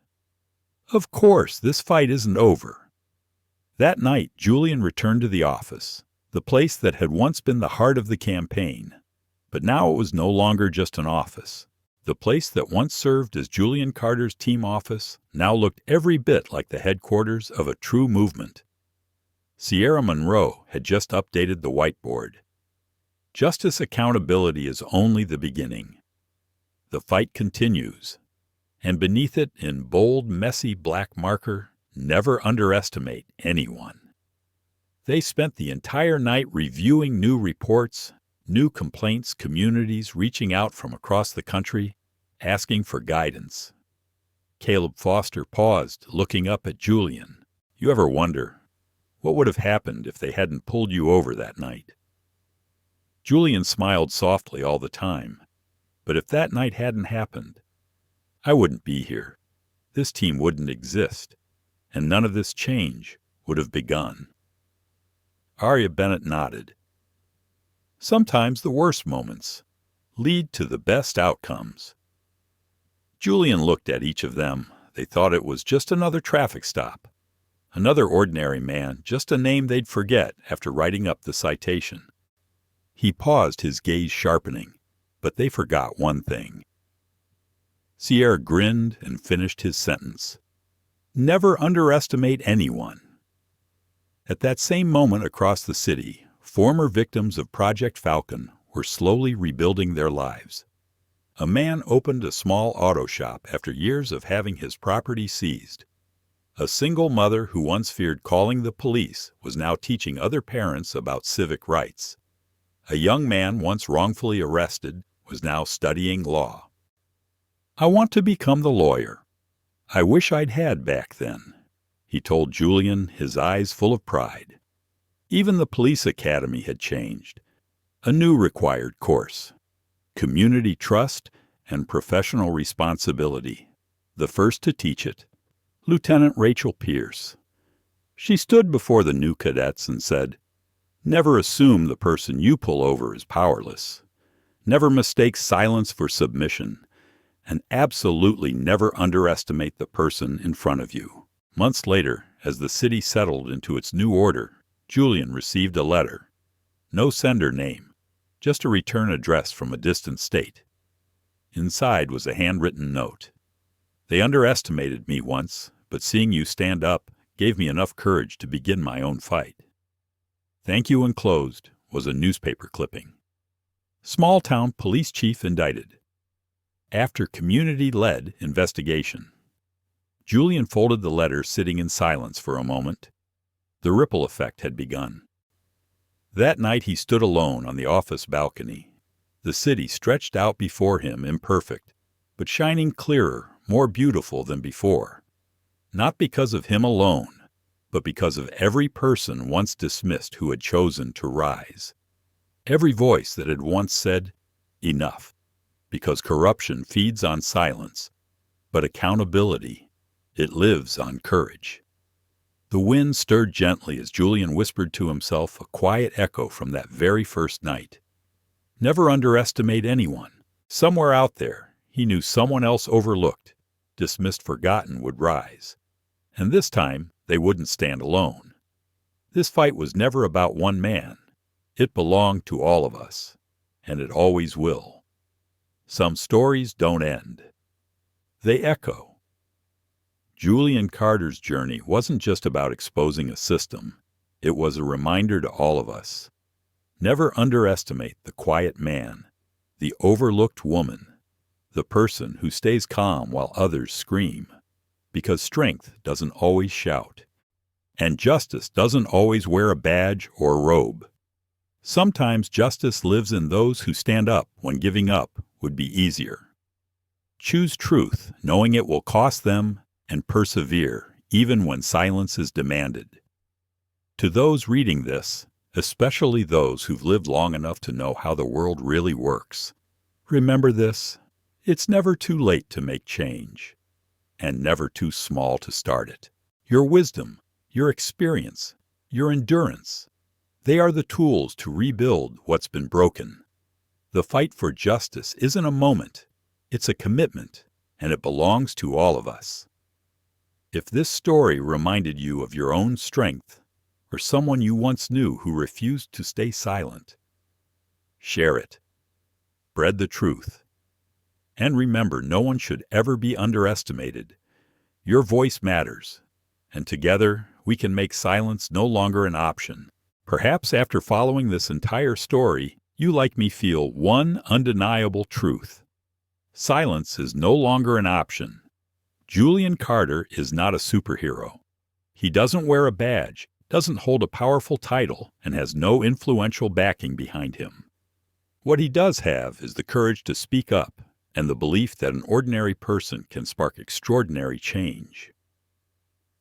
[SPEAKER 1] "Of course, this fight isn't over." That night, Julian returned to the office, the place that had once been the heart of the campaign. But now it was no longer just an office. The place that once served as Julian Carter's team office now looked every bit like the headquarters of a true movement. Sierra Monroe had just updated the whiteboard. Justice accountability is only the beginning. The fight continues. And beneath it, in bold, messy black marker, never underestimate anyone. They spent the entire night reviewing new reports, new complaints, communities reaching out from across the country, asking for guidance. Caleb Foster paused, looking up at Julian. "You ever wonder what would have happened if they hadn't pulled you over that night?" Julian smiled softly all the time. "But if that night hadn't happened, I wouldn't be here. This team wouldn't exist. And none of this change would have begun." Arya Bennett nodded. "Sometimes the worst moments lead to the best outcomes." Julian looked at each of them. They thought it was just another traffic stop. Another ordinary man, just a name they'd forget after writing up the citation. He paused, his gaze sharpening, but they forgot one thing. Sierra grinned and finished his sentence. "Never underestimate anyone." At that same moment across the city, former victims of Project Falcon were slowly rebuilding their lives. A man opened a small auto shop after years of having his property seized. A single mother who once feared calling the police was now teaching other parents about civic rights. A young man once wrongfully arrested was now studying law. "I want to become the lawyer I wish I'd had back then." he told Julian, his eyes full of pride. Even the police academy had changed. A new required course: community trust and professional responsibility. The first to teach it, Lieutenant Rachel Pierce. She stood before the new cadets and said, "Never assume the person you pull over is powerless. Never mistake silence for submission. And absolutely never underestimate the person in front of you." Months later, as the city settled into its new order, Julian received a letter. No sender name, just a return address from a distant state. Inside was a handwritten note. "They underestimated me once, but seeing you stand up gave me enough courage to begin my own fight." "Thank you," enclosed was a newspaper clipping. Small-town police chief indicted. After community-led investigation. Julian folded the letter, sitting in silence for a moment. The ripple effect had begun. That night he stood alone on the office balcony. The city stretched out before him, imperfect, but shining clearer, more beautiful than before. Not because of him alone, but because of every person once dismissed who had chosen to rise. Every voice that had once said, "Enough," because corruption feeds on silence, but accountability, it lives on courage. The wind stirred gently as Julian whispered to himself, a quiet echo from that very first night. Never underestimate anyone. Somewhere out there, he knew someone else overlooked, dismissed, forgotten, would rise. And this time, they wouldn't stand alone. This fight was never about one man. It belonged to all of us, and it always will. Some stories don't end. They echo. Julian Carter's journey wasn't just about exposing a system. It was a reminder to all of us. Never underestimate the quiet man, the overlooked woman, the person who stays calm while others scream. Because strength doesn't always shout, and justice doesn't always wear a badge or robe. Sometimes justice lives in those who stand up when giving up would be easier. Choose truth, knowing it will cost them, and persevere, even when silence is demanded. To those reading this, especially those who've lived long enough to know how the world really works, remember this: it's never too late to make change, and never too small to start it. Your wisdom, your experience, your endurance, they are the tools to rebuild what's been broken. The fight for justice isn't a moment, it's a commitment, and it belongs to all of us. If this story reminded you of your own strength, or someone you once knew who refused to stay silent, share it. Spread the truth. And remember, no one should ever be underestimated. Your voice matters, and together we can make silence no longer an option. Perhaps after following this entire story, you, like me, feel one undeniable truth. Silence is no longer an option. Julian Carter is not a superhero. He doesn't wear a badge, doesn't hold a powerful title, and has no influential backing behind him. What he does have is the courage to speak up, and the belief that an ordinary person can spark extraordinary change.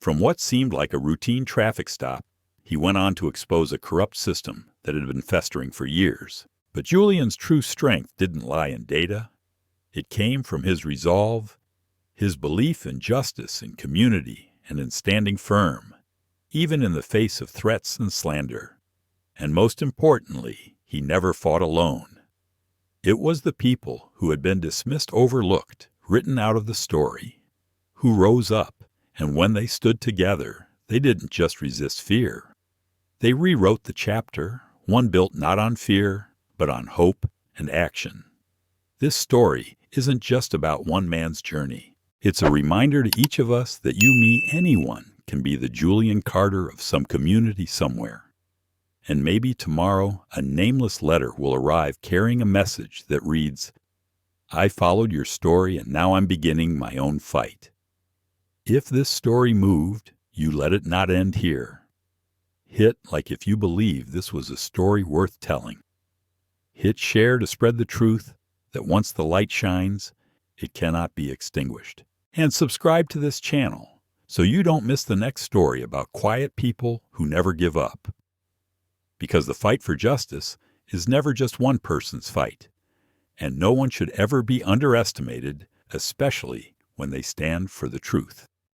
[SPEAKER 1] From what seemed like a routine traffic stop, he went on to expose a corrupt system that had been festering for years. But Julian's true strength didn't lie in data. It came from his resolve, his belief in justice and community, and in standing firm, even in the face of threats and slander. And most importantly, he never fought alone. It was the people who had been dismissed, overlooked, written out of the story, who rose up, and when they stood together, they didn't just resist fear. They rewrote the chapter, one built not on fear, but on hope and action. This story isn't just about one man's journey. It's a reminder to each of us that you, me, anyone can be the Julian Carter of some community somewhere. And maybe tomorrow a nameless letter will arrive carrying a message that reads, "I followed your story and now I'm beginning my own fight." If this story moved, you let it not end here. Hit like if you believe this was a story worth telling. Hit share to spread the truth that once the light shines, it cannot be extinguished. And subscribe to this channel so you don't miss the next story about quiet people who never give up. Because the fight for justice is never just one person's fight, and no one should ever be underestimated, especially when they stand for the truth.